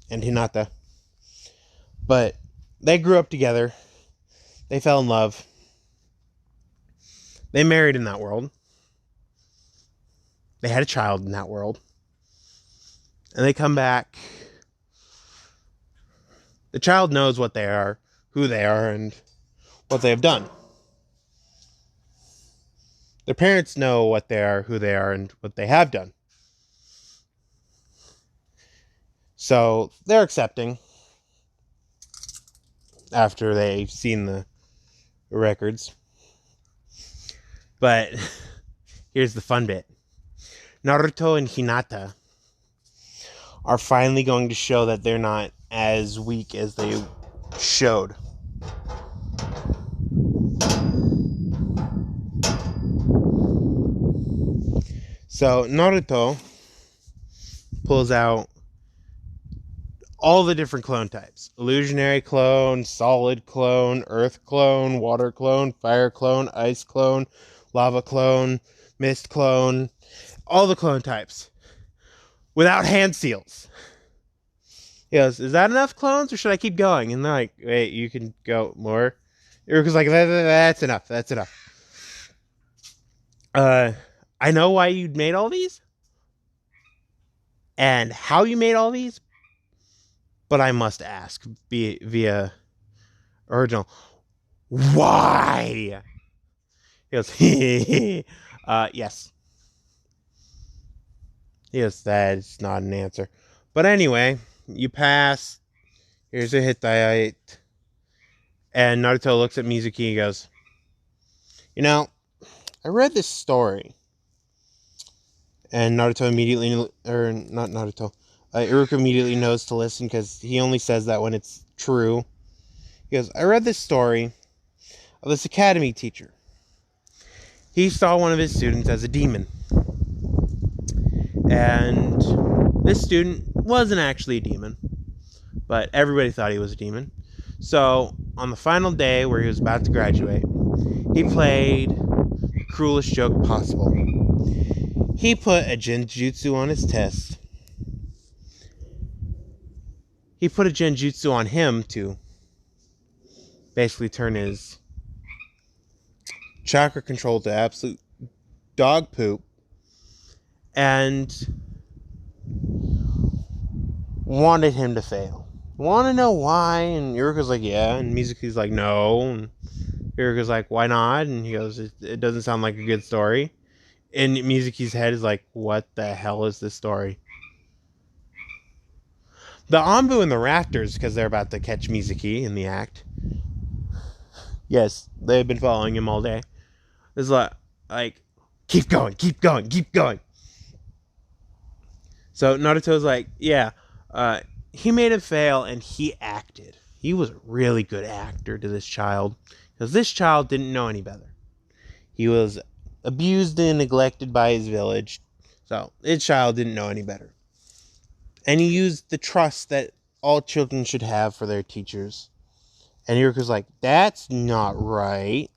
and Hinata. But they grew up together. They fell in love. They married in that world. They had a child in that world. And they come back. The child knows what they are, who they are, and what they have done. Their parents know what they are, who they are, and what they have done. So they're accepting after they've seen the records. But here's the fun bit. Naruto and Hinata are finally going to show that they're not as weak as they showed. So Naruto pulls out all the different clone types. Illusionary clone, solid clone, earth clone, water clone, fire clone, ice clone, lava clone, mist clone, all the clone types without hand seals. He goes, is that enough clones or should I keep going? And they're like, wait, you can go more. Iruka's like, that's enough. That's enough. I know why you made all these and how you made all these, but I must ask via original. Why? He goes, yes. Yes, that's not an answer. But anyway, you pass. Here's a Hittite. And Naruto looks at Mizuki and goes, you know, I read this story. And Naruto immediately, or not Naruto, Iruka immediately knows to listen because he only says that when it's true. He goes, I read this story of this academy teacher. He saw one of his students as a demon. And this student wasn't actually a demon, but everybody thought he was a demon. So on the final day where he was about to graduate, he played the cruelest joke possible. He put a genjutsu on his test he put a genjutsu on him to basically turn his chakra control to absolute dog poop, and wanted him to fail. Want to know why? And Iruka's like, yeah. And Mizuki's like, no. And Iruka's like, why not? And he goes, it doesn't sound like a good story. And Mizuki's head is like, what the hell is this story? The Anbu in the rafters, because they're about to catch Mizuki in the act. Yes, they've been following him all day. It's like, keep going, keep going, keep going. So Naruto's like, yeah, he made him fail and he acted. He was a really good actor to this child, because this child didn't know any better. He was abused and neglected by his village, so this child didn't know any better. And he used the trust that all children should have for their teachers. And Iruka's like, that's not right.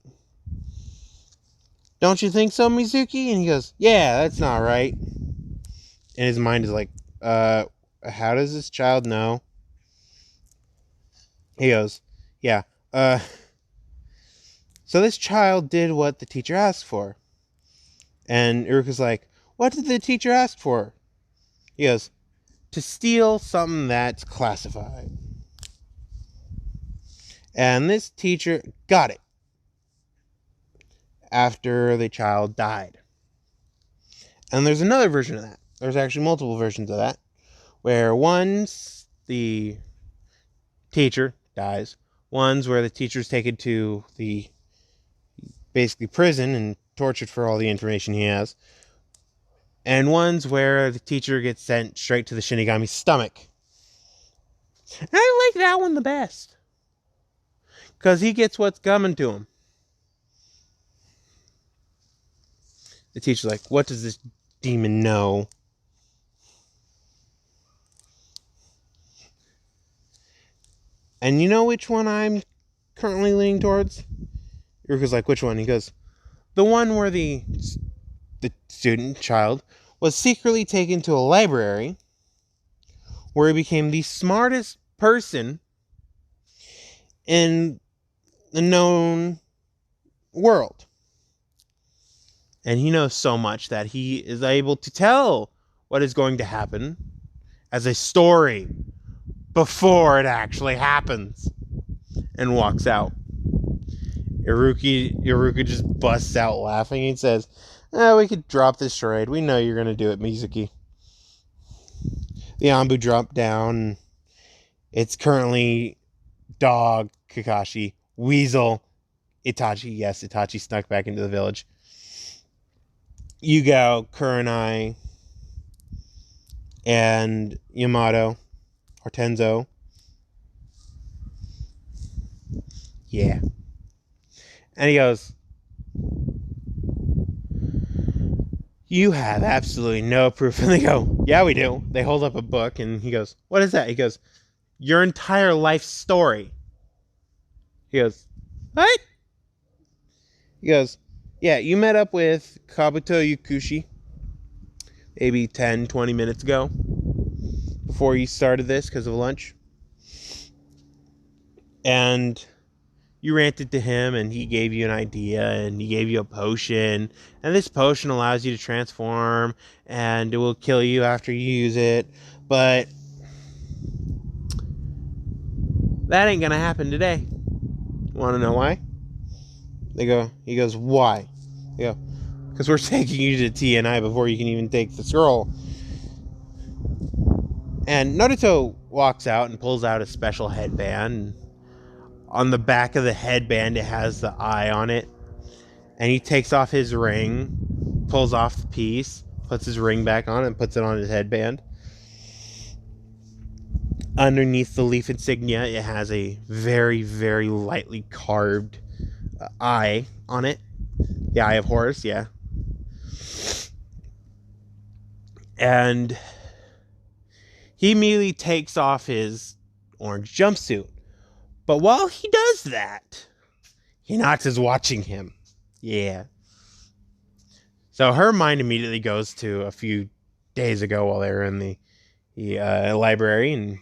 Don't you think so, Mizuki? And he goes, yeah, that's not right. And his mind is like, how does this child know? He goes, yeah, so this child did what the teacher asked for. And Iruka's like, what did the teacher ask for? He goes, to steal something that's classified. And this teacher got it after the child died. And there's another version of that. There's actually multiple versions of that, where once the teacher dies, one's where the teacher's taken to the basically prison and tortured for all the information he has, and one's where the teacher gets sent straight to the Shinigami's stomach. And I like that one the best, because he gets what's coming to him. The teacher's like, what does this demon know? And you know which one I'm currently leaning towards? Iruka's like, which one? He goes, the one where the student, child, was secretly taken to a library where he became the smartest person in the known world. And he knows so much that he is able to tell what is going to happen as a story before it actually happens, and walks out. Iruka just busts out laughing and says, we could drop this charade. We know you're going to do it, Mizuki. The Anbu dropped down. It's currently Dog, Kakashi, Weasel, Itachi. Yes, Itachi snuck back into the village. Yugo, Kurenai, and Yamato, Hortenzo. Yeah. And he goes, you have absolutely no proof. And they go, yeah, we do. They hold up a book, and he goes, what is that? He goes, your entire life story. He goes, what? He goes, yeah, you met up with Kabuto Yukushi maybe 10, 20 minutes ago before you started this because of lunch. And you ranted to him, and he gave you an idea, and he gave you a potion, and this potion allows you to transform, and it will kill you after you use it, but that ain't gonna happen today. Want to know why? He goes, why? They go, because we're taking you to TNI before you can even take the scroll. And Naruto walks out and pulls out a special headband. On the back of the headband, it has the eye on it. And he takes off his ring, pulls off the piece, puts his ring back on, and puts it on his headband. Underneath the leaf insignia, it has a very, very lightly carved eye on it. The Eye of Horus, yeah. And he immediately takes off his orange jumpsuit. But while he does that, Hinata is watching him. Yeah. So her mind immediately goes to a few days ago while they were in the library, and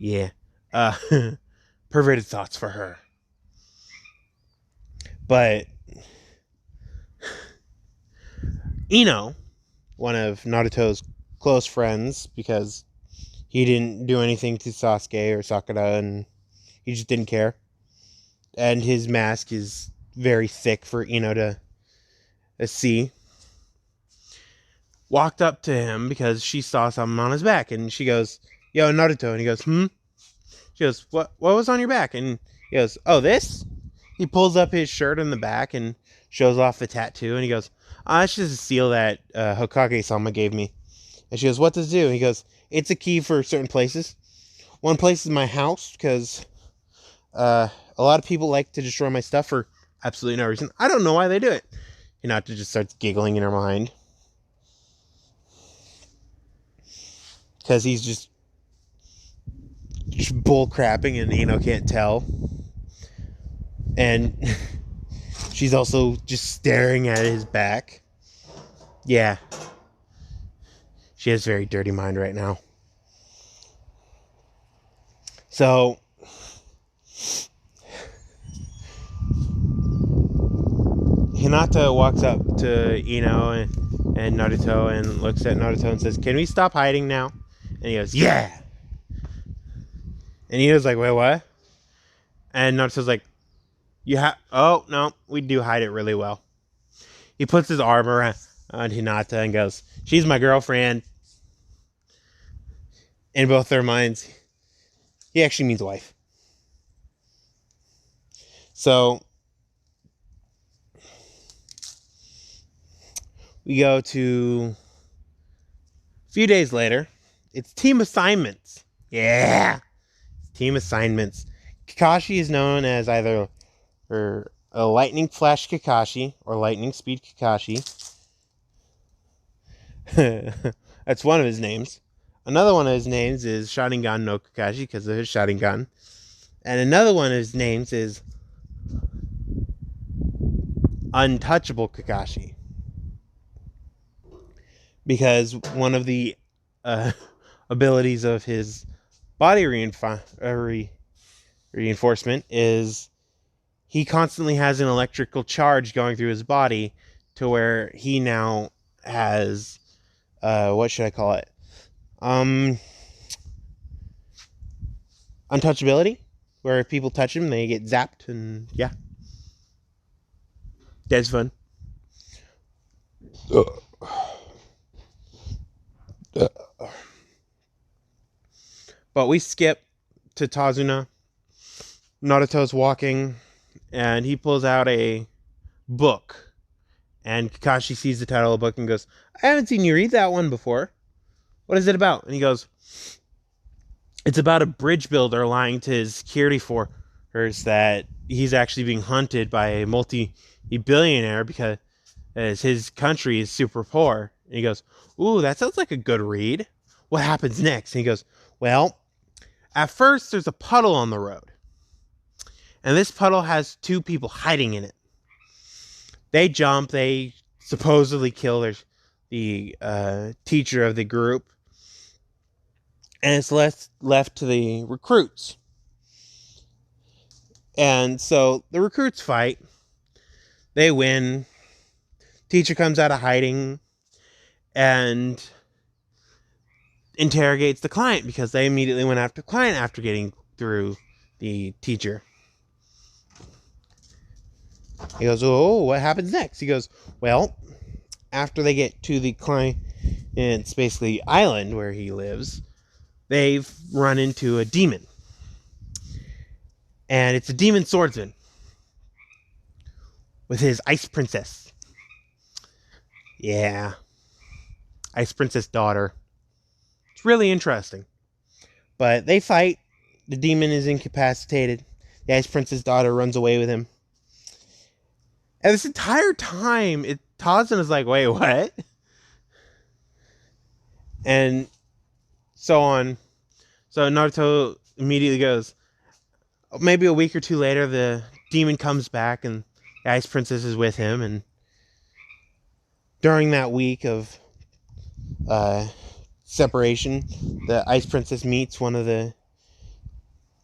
Yeah. Uh, perverted thoughts for her. But Ino, one of Naruto's close friends, because he didn't do anything to Sasuke or Sakura, and he just didn't care. And his mask is very thick for Ino to see. Walked up to him because she saw something on his back, and she goes, "Yo, Naruto," and he goes, "Hmm." She goes, "What was on your back?" And he goes, "Oh, this." He pulls up his shirt in the back and shows off the tattoo, and he goes, "It's just a seal that Hokage-sama gave me." And she goes, "What does it do?" And he goes, "It's a key for certain places. One place is my house, because a lot of people like to destroy my stuff for absolutely no reason. I don't know why they do it." Hinata just starts giggling in her mind, because he's just bull crapping, and can't tell. And she's also just staring at his back. Yeah. She has a very dirty mind right now. So Hinata walks up to Ino and Naruto and looks at Naruto and says, "Can we stop hiding now?" And he goes, "Yeah." And Ino's like, "Wait, what?" And Naruto's like, "Oh, no, we do hide it really well." He puts his arm around Hinata and goes, "She's my girlfriend." In both their minds, he actually means wife. So we go to a few days later. It's team assignments. Yeah. Team assignments. Kakashi is known as either a lightning flash Kakashi or lightning speed Kakashi. That's one of his names. Another one of his names is Sharingan no Kakashi because of his Sharingan. And another one of his names is Untouchable Kakashi. Because one of the abilities of his body reinforcement is he constantly has an electrical charge going through his body to where he now has what should I call it? Untouchability, where if people touch him, they get zapped, and yeah, that's fun. But we skip to Tazuna. Naruto's walking, and he pulls out a book. And Kakashi sees the title of the book and goes, "I haven't seen you read that one before. What is it about?" And he goes, "It's about a bridge builder lying to his security force that he's actually being hunted by a multi-billionaire because his country is super poor." And he goes, "Ooh, that sounds like a good read. What happens next?" And he goes, "Well, at first there's a puddle on the road. And this puddle has two people hiding in it. They jump, they supposedly kill the teacher of the group. And it's left to the recruits. And so the recruits fight. They win. Teacher comes out of hiding and interrogates the client because they immediately went after the client after getting through the teacher. He goes, "Oh, what happens next?" He goes, "Well, after they get to the client's basically island where he lives, they've run into a demon. And it's a demon swordsman with his ice princess. Yeah. Ice princess daughter. It's really interesting. But they fight. The demon is incapacitated. The ice princess daughter runs away with him. And this entire time, Tarzan is like, "Wait, what?" And so on. So Naruto immediately goes, maybe a week or two later, the demon comes back and the ice princess is with him. And during that week of separation, the ice princess meets one of the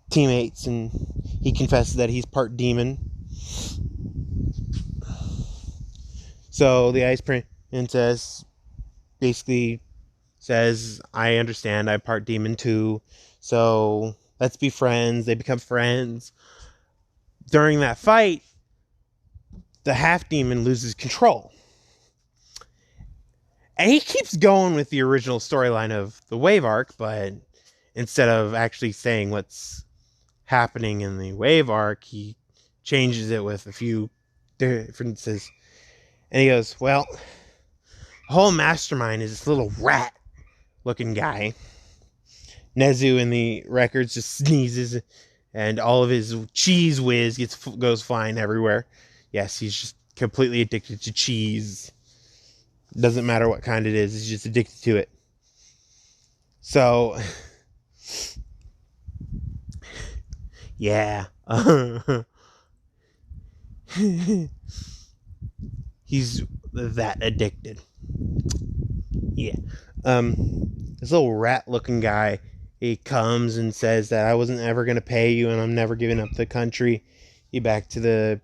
teammates, and he confesses that he's part demon. So the Ice Princess basically says, I understand, I'm part demon too, so let's be friends. They become friends. During that fight, the half demon loses control. And he keeps going with the original storyline of the wave arc, but instead of actually saying what's happening in the wave arc, he changes it with a few differences. And he goes, well, the whole mastermind is this little rat looking guy. Nezu in the records just sneezes, and all of his cheese whiz goes flying everywhere. Yes, he's just completely addicted to cheese. Doesn't matter what kind it is, he's just addicted to it. So, yeah. He's that addicted. Yeah. This little rat-looking guy, he comes and says that I wasn't ever going to pay you and I'm never giving up the country. He back to the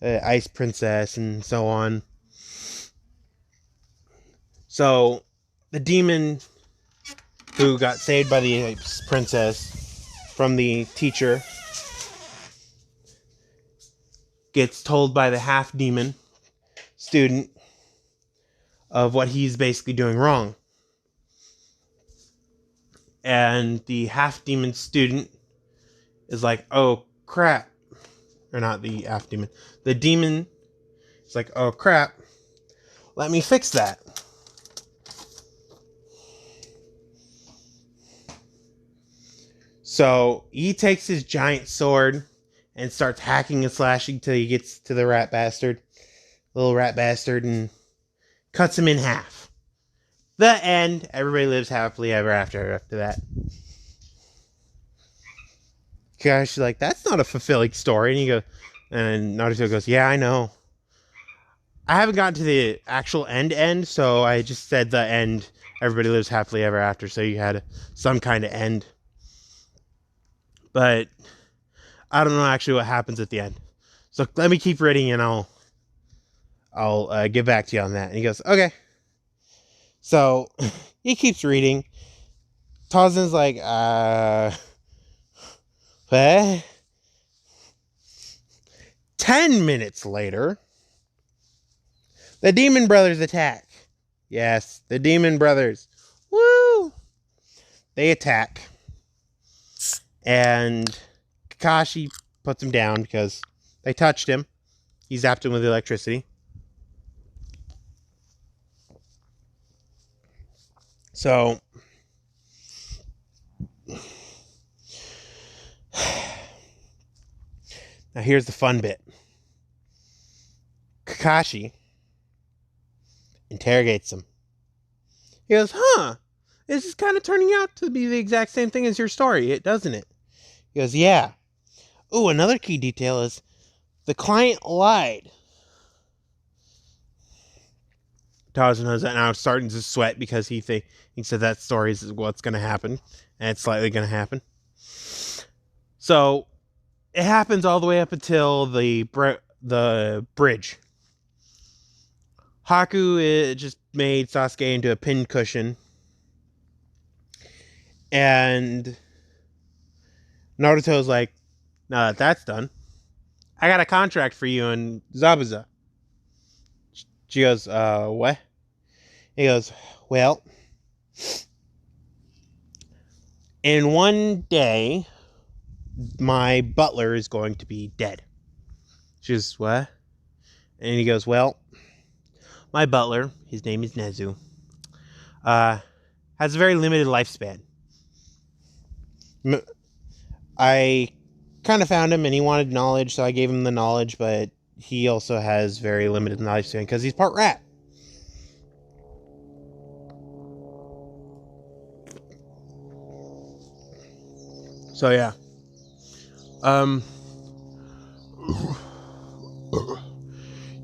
Ice Princess and so on. So, the demon who got saved by the Ice Princess from the teacher gets told by the half-demon student of what he's basically doing wrong. And the half-demon student is like, oh, crap. Or not the half-demon. The demon is like, oh, crap. Let me fix that. So he takes his giant sword and starts hacking and slashing till he gets to the rat bastard. Little rat bastard, and cuts him in half. The end. Everybody lives happily ever after that. She's like, that's not a fulfilling story. And Naruto goes, yeah, I know. I haven't gotten to the actual end, so I just said the end. Everybody lives happily ever after, so you had some kind of end. But I don't know actually what happens at the end. So let me keep reading, and I'll get back to you on that. And he goes, okay. So he keeps reading. Tarzan's like, what? 10 minutes later, the Demon Brothers attack. Yes, the Demon Brothers. Woo! They attack. And Kakashi puts him down because they touched him. He zapped him with electricity. So, now here's the fun bit. Kakashi interrogates him. He goes, this is kind of turning out to be the exact same thing as your story, doesn't it? He goes, yeah. Ooh, another key detail is the client lied. Tarzan knows that now, starting to sweat because he thinks that story is what's going to happen, and it's slightly going to happen. So, it happens all the way up until the bridge. Haku just made Sasuke into a pincushion. And Naruto's like, now that that's done, I got a contract for you and Zabuza. She goes, what? He goes, well, in one day, my butler is going to be dead. She goes, what? And he goes, well, my butler, his name is Nezu, has a very limited lifespan. I kind of found him and he wanted knowledge, so I gave him the knowledge, but he also has very limited lifespan because he's part rat. So yeah.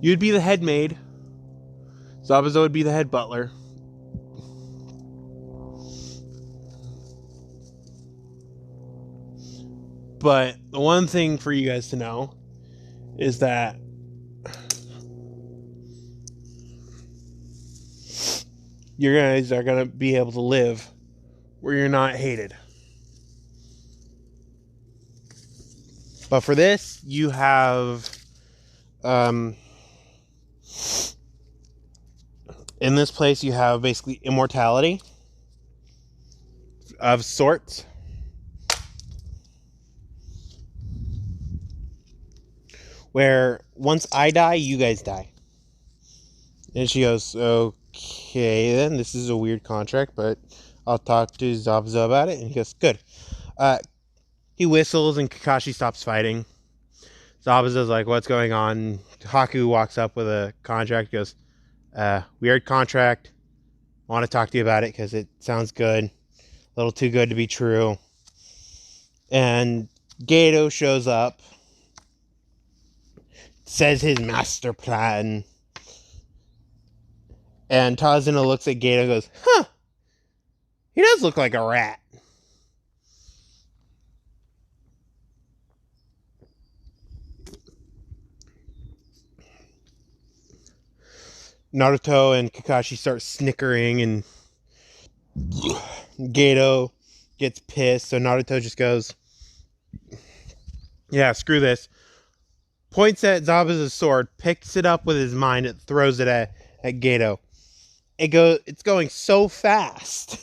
You'd be the head maid. Zabuza would be the head butler. But the one thing for you guys to know is that you guys are going to be able to live where you're not hated. But for this, you have in this place you have basically immortality of sorts. Where once I die, you guys die. And she goes, okay, then this is a weird contract, but I'll talk to Zabuza about it. And he goes, good. He whistles and Kakashi stops fighting. Zabuza's like, what's going on? Haku walks up with a contract, goes, weird contract. I want to talk to you about it because it sounds good. A little too good to be true. And Gato shows up, says his master plan. And Tazuna looks at Gato and goes, huh, he does look like a rat. Naruto and Kakashi start snickering, and Gato gets pissed, so Naruto just goes, yeah, screw this. Points at Zabuza's sword, picks it up with his mind, and throws it at Gato. It's going so fast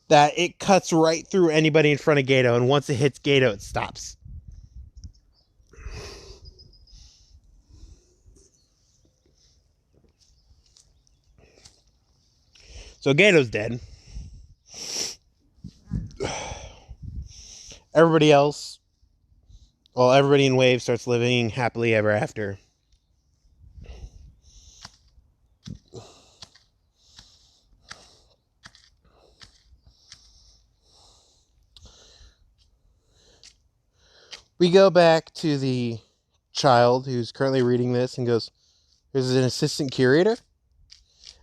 that it cuts right through anybody in front of Gato, and once it hits Gato, it stops. So Gato's dead. Everybody else, well, everybody in Wave starts living happily ever after. We go back to the child who's currently reading this and goes, there's an assistant curator?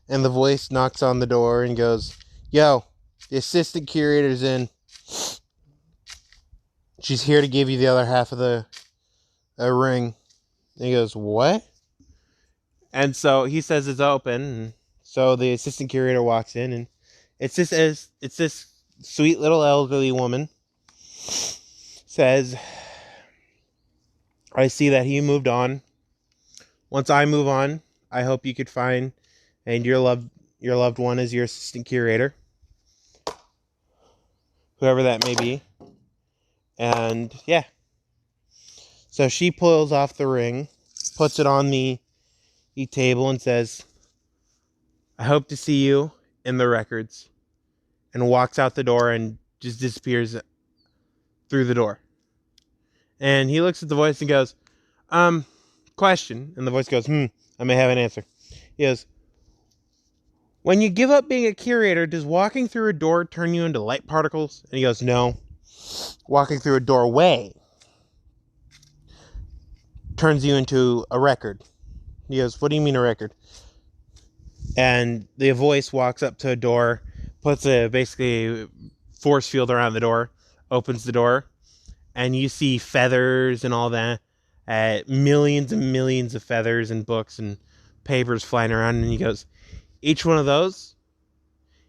And the voice knocks on the door and goes, yo, the assistant curator's in. She's here to give you the other half of the ring. And he goes, what? And so he says it's open. And so the assistant curator walks in, and it's this sweet little elderly woman. Says, I see that he moved on. Once I move on, I hope you could find and your loved one is your assistant curator, whoever that may be. And yeah, so she pulls off the ring, puts it on the table, and says, I hope to see you in the records, and walks out the door and just disappears through the door. And he looks at the voice and goes, question. And the voice goes, I may have an answer. He goes, when you give up being a curator, does walking through a door turn you into light particles? And he goes, no. Walking through a doorway turns you into a record. He goes, what do you mean a record? And the voice walks up to a door, puts a basically force field around the door, opens the door, and you see feathers and all that. Millions and millions of feathers and books and papers flying around. And he goes, each one of those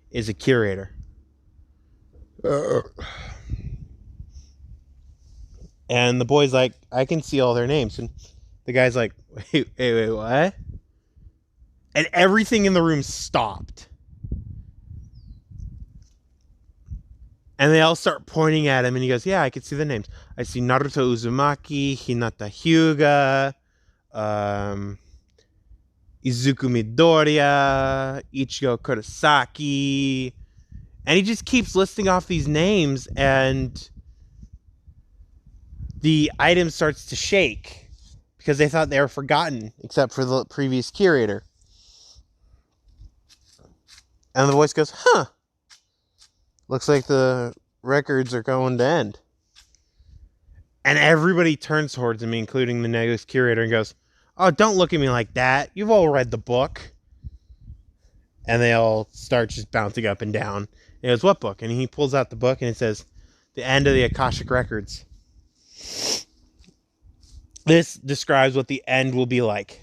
is a curator. And the boy's like, I can see all their names. And the guy's like, wait, what? And everything in the room stopped. And they all start pointing at him, and he goes, yeah, I can see the names. I see Naruto Uzumaki, Hinata Hyuga, Izuku Midoriya, Ichigo Kurosaki. And he just keeps listing off these names, and the item starts to shake because they thought they were forgotten, except for the previous curator. And the voice goes, huh. Looks like the records are going to end. And everybody turns towards him, including the next curator, and goes, oh, don't look at me like that. You've all read the book. And they all start just bouncing up and down. And he goes, what book? And he pulls out the book, and it says, the end of the Akashic records. This describes what the end will be like.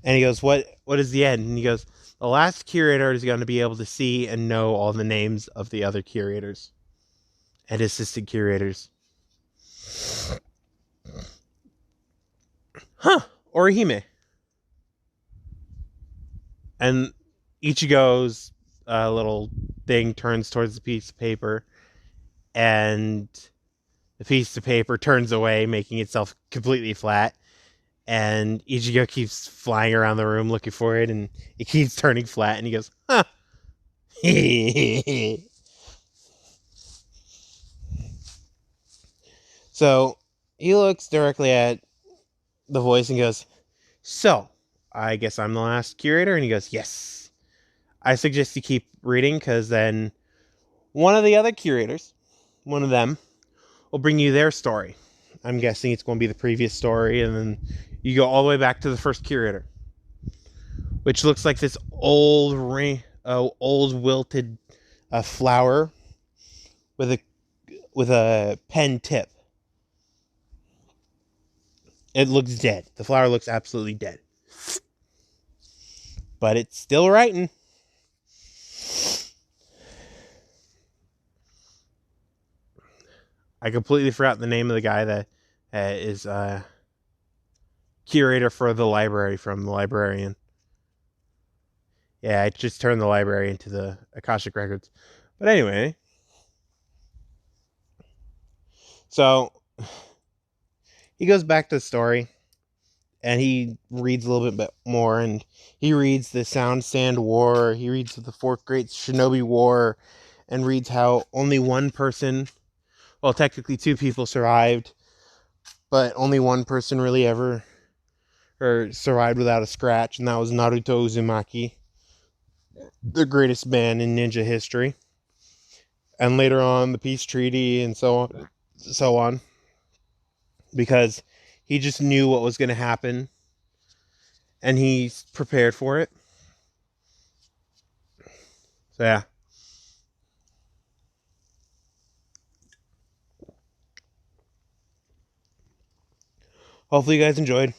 And he goes, what is the end? And he goes, the last curator is going to be able to see and know all the names of the other curators and assistant curators. Huh. Orihime. And Ichigo's little thing turns towards the piece of paper, and the piece of paper turns away, making itself completely flat. And Ichigo keeps flying around the room looking for it, and it keeps turning flat, and he goes, huh. So he looks directly at the voice and goes, so, I guess I'm the last curator? And he goes, yes. I suggest you keep reading, because then one of the other curators, one of them, will bring you their story. I'm guessing it's going to be the previous story, and then you go all the way back to the first curator, which looks like this old wilted flower with a pen tip. It looks dead. The flower looks absolutely dead, but it's still writing. I completely forgot the name of the guy that is curator for the library from the librarian. Yeah, I just turned the library into the Akashic Records. But anyway, so he goes back to the story, and he reads a little bit more, and he reads the Sound Sand War, he reads the Fourth Great Shinobi War, and reads how only one person, well, technically two people survived, but only one person really ever survived without a scratch, and that was Naruto Uzumaki, the greatest man in ninja history. And later on, the peace treaty, and so on, because he just knew what was going to happen, and he's prepared for it. So yeah. Hopefully you guys enjoyed.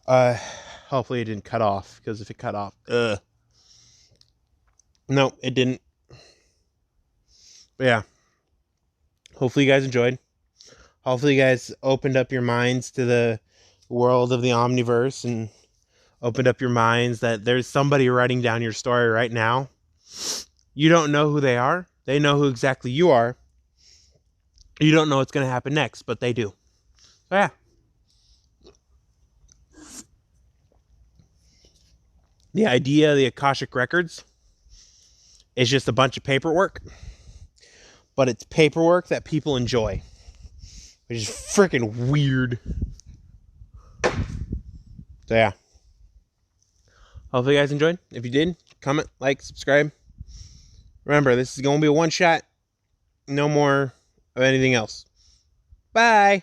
Hopefully it didn't cut off, because if it cut off, no, it didn't. But yeah, hopefully you guys enjoyed. Hopefully you guys opened up your minds to the world of the Omniverse, and opened up your minds that there's somebody writing down your story right now. You don't know who they are. They know who exactly you are. You don't know what's going to happen next, but they do. So yeah. The idea of the Akashic Records is just a bunch of paperwork, but it's paperwork that people enjoy, which is freaking weird. So yeah. Hopefully you guys enjoyed. If you did, comment, like, subscribe. Remember, this is going to be a one shot. No more of anything else. Bye.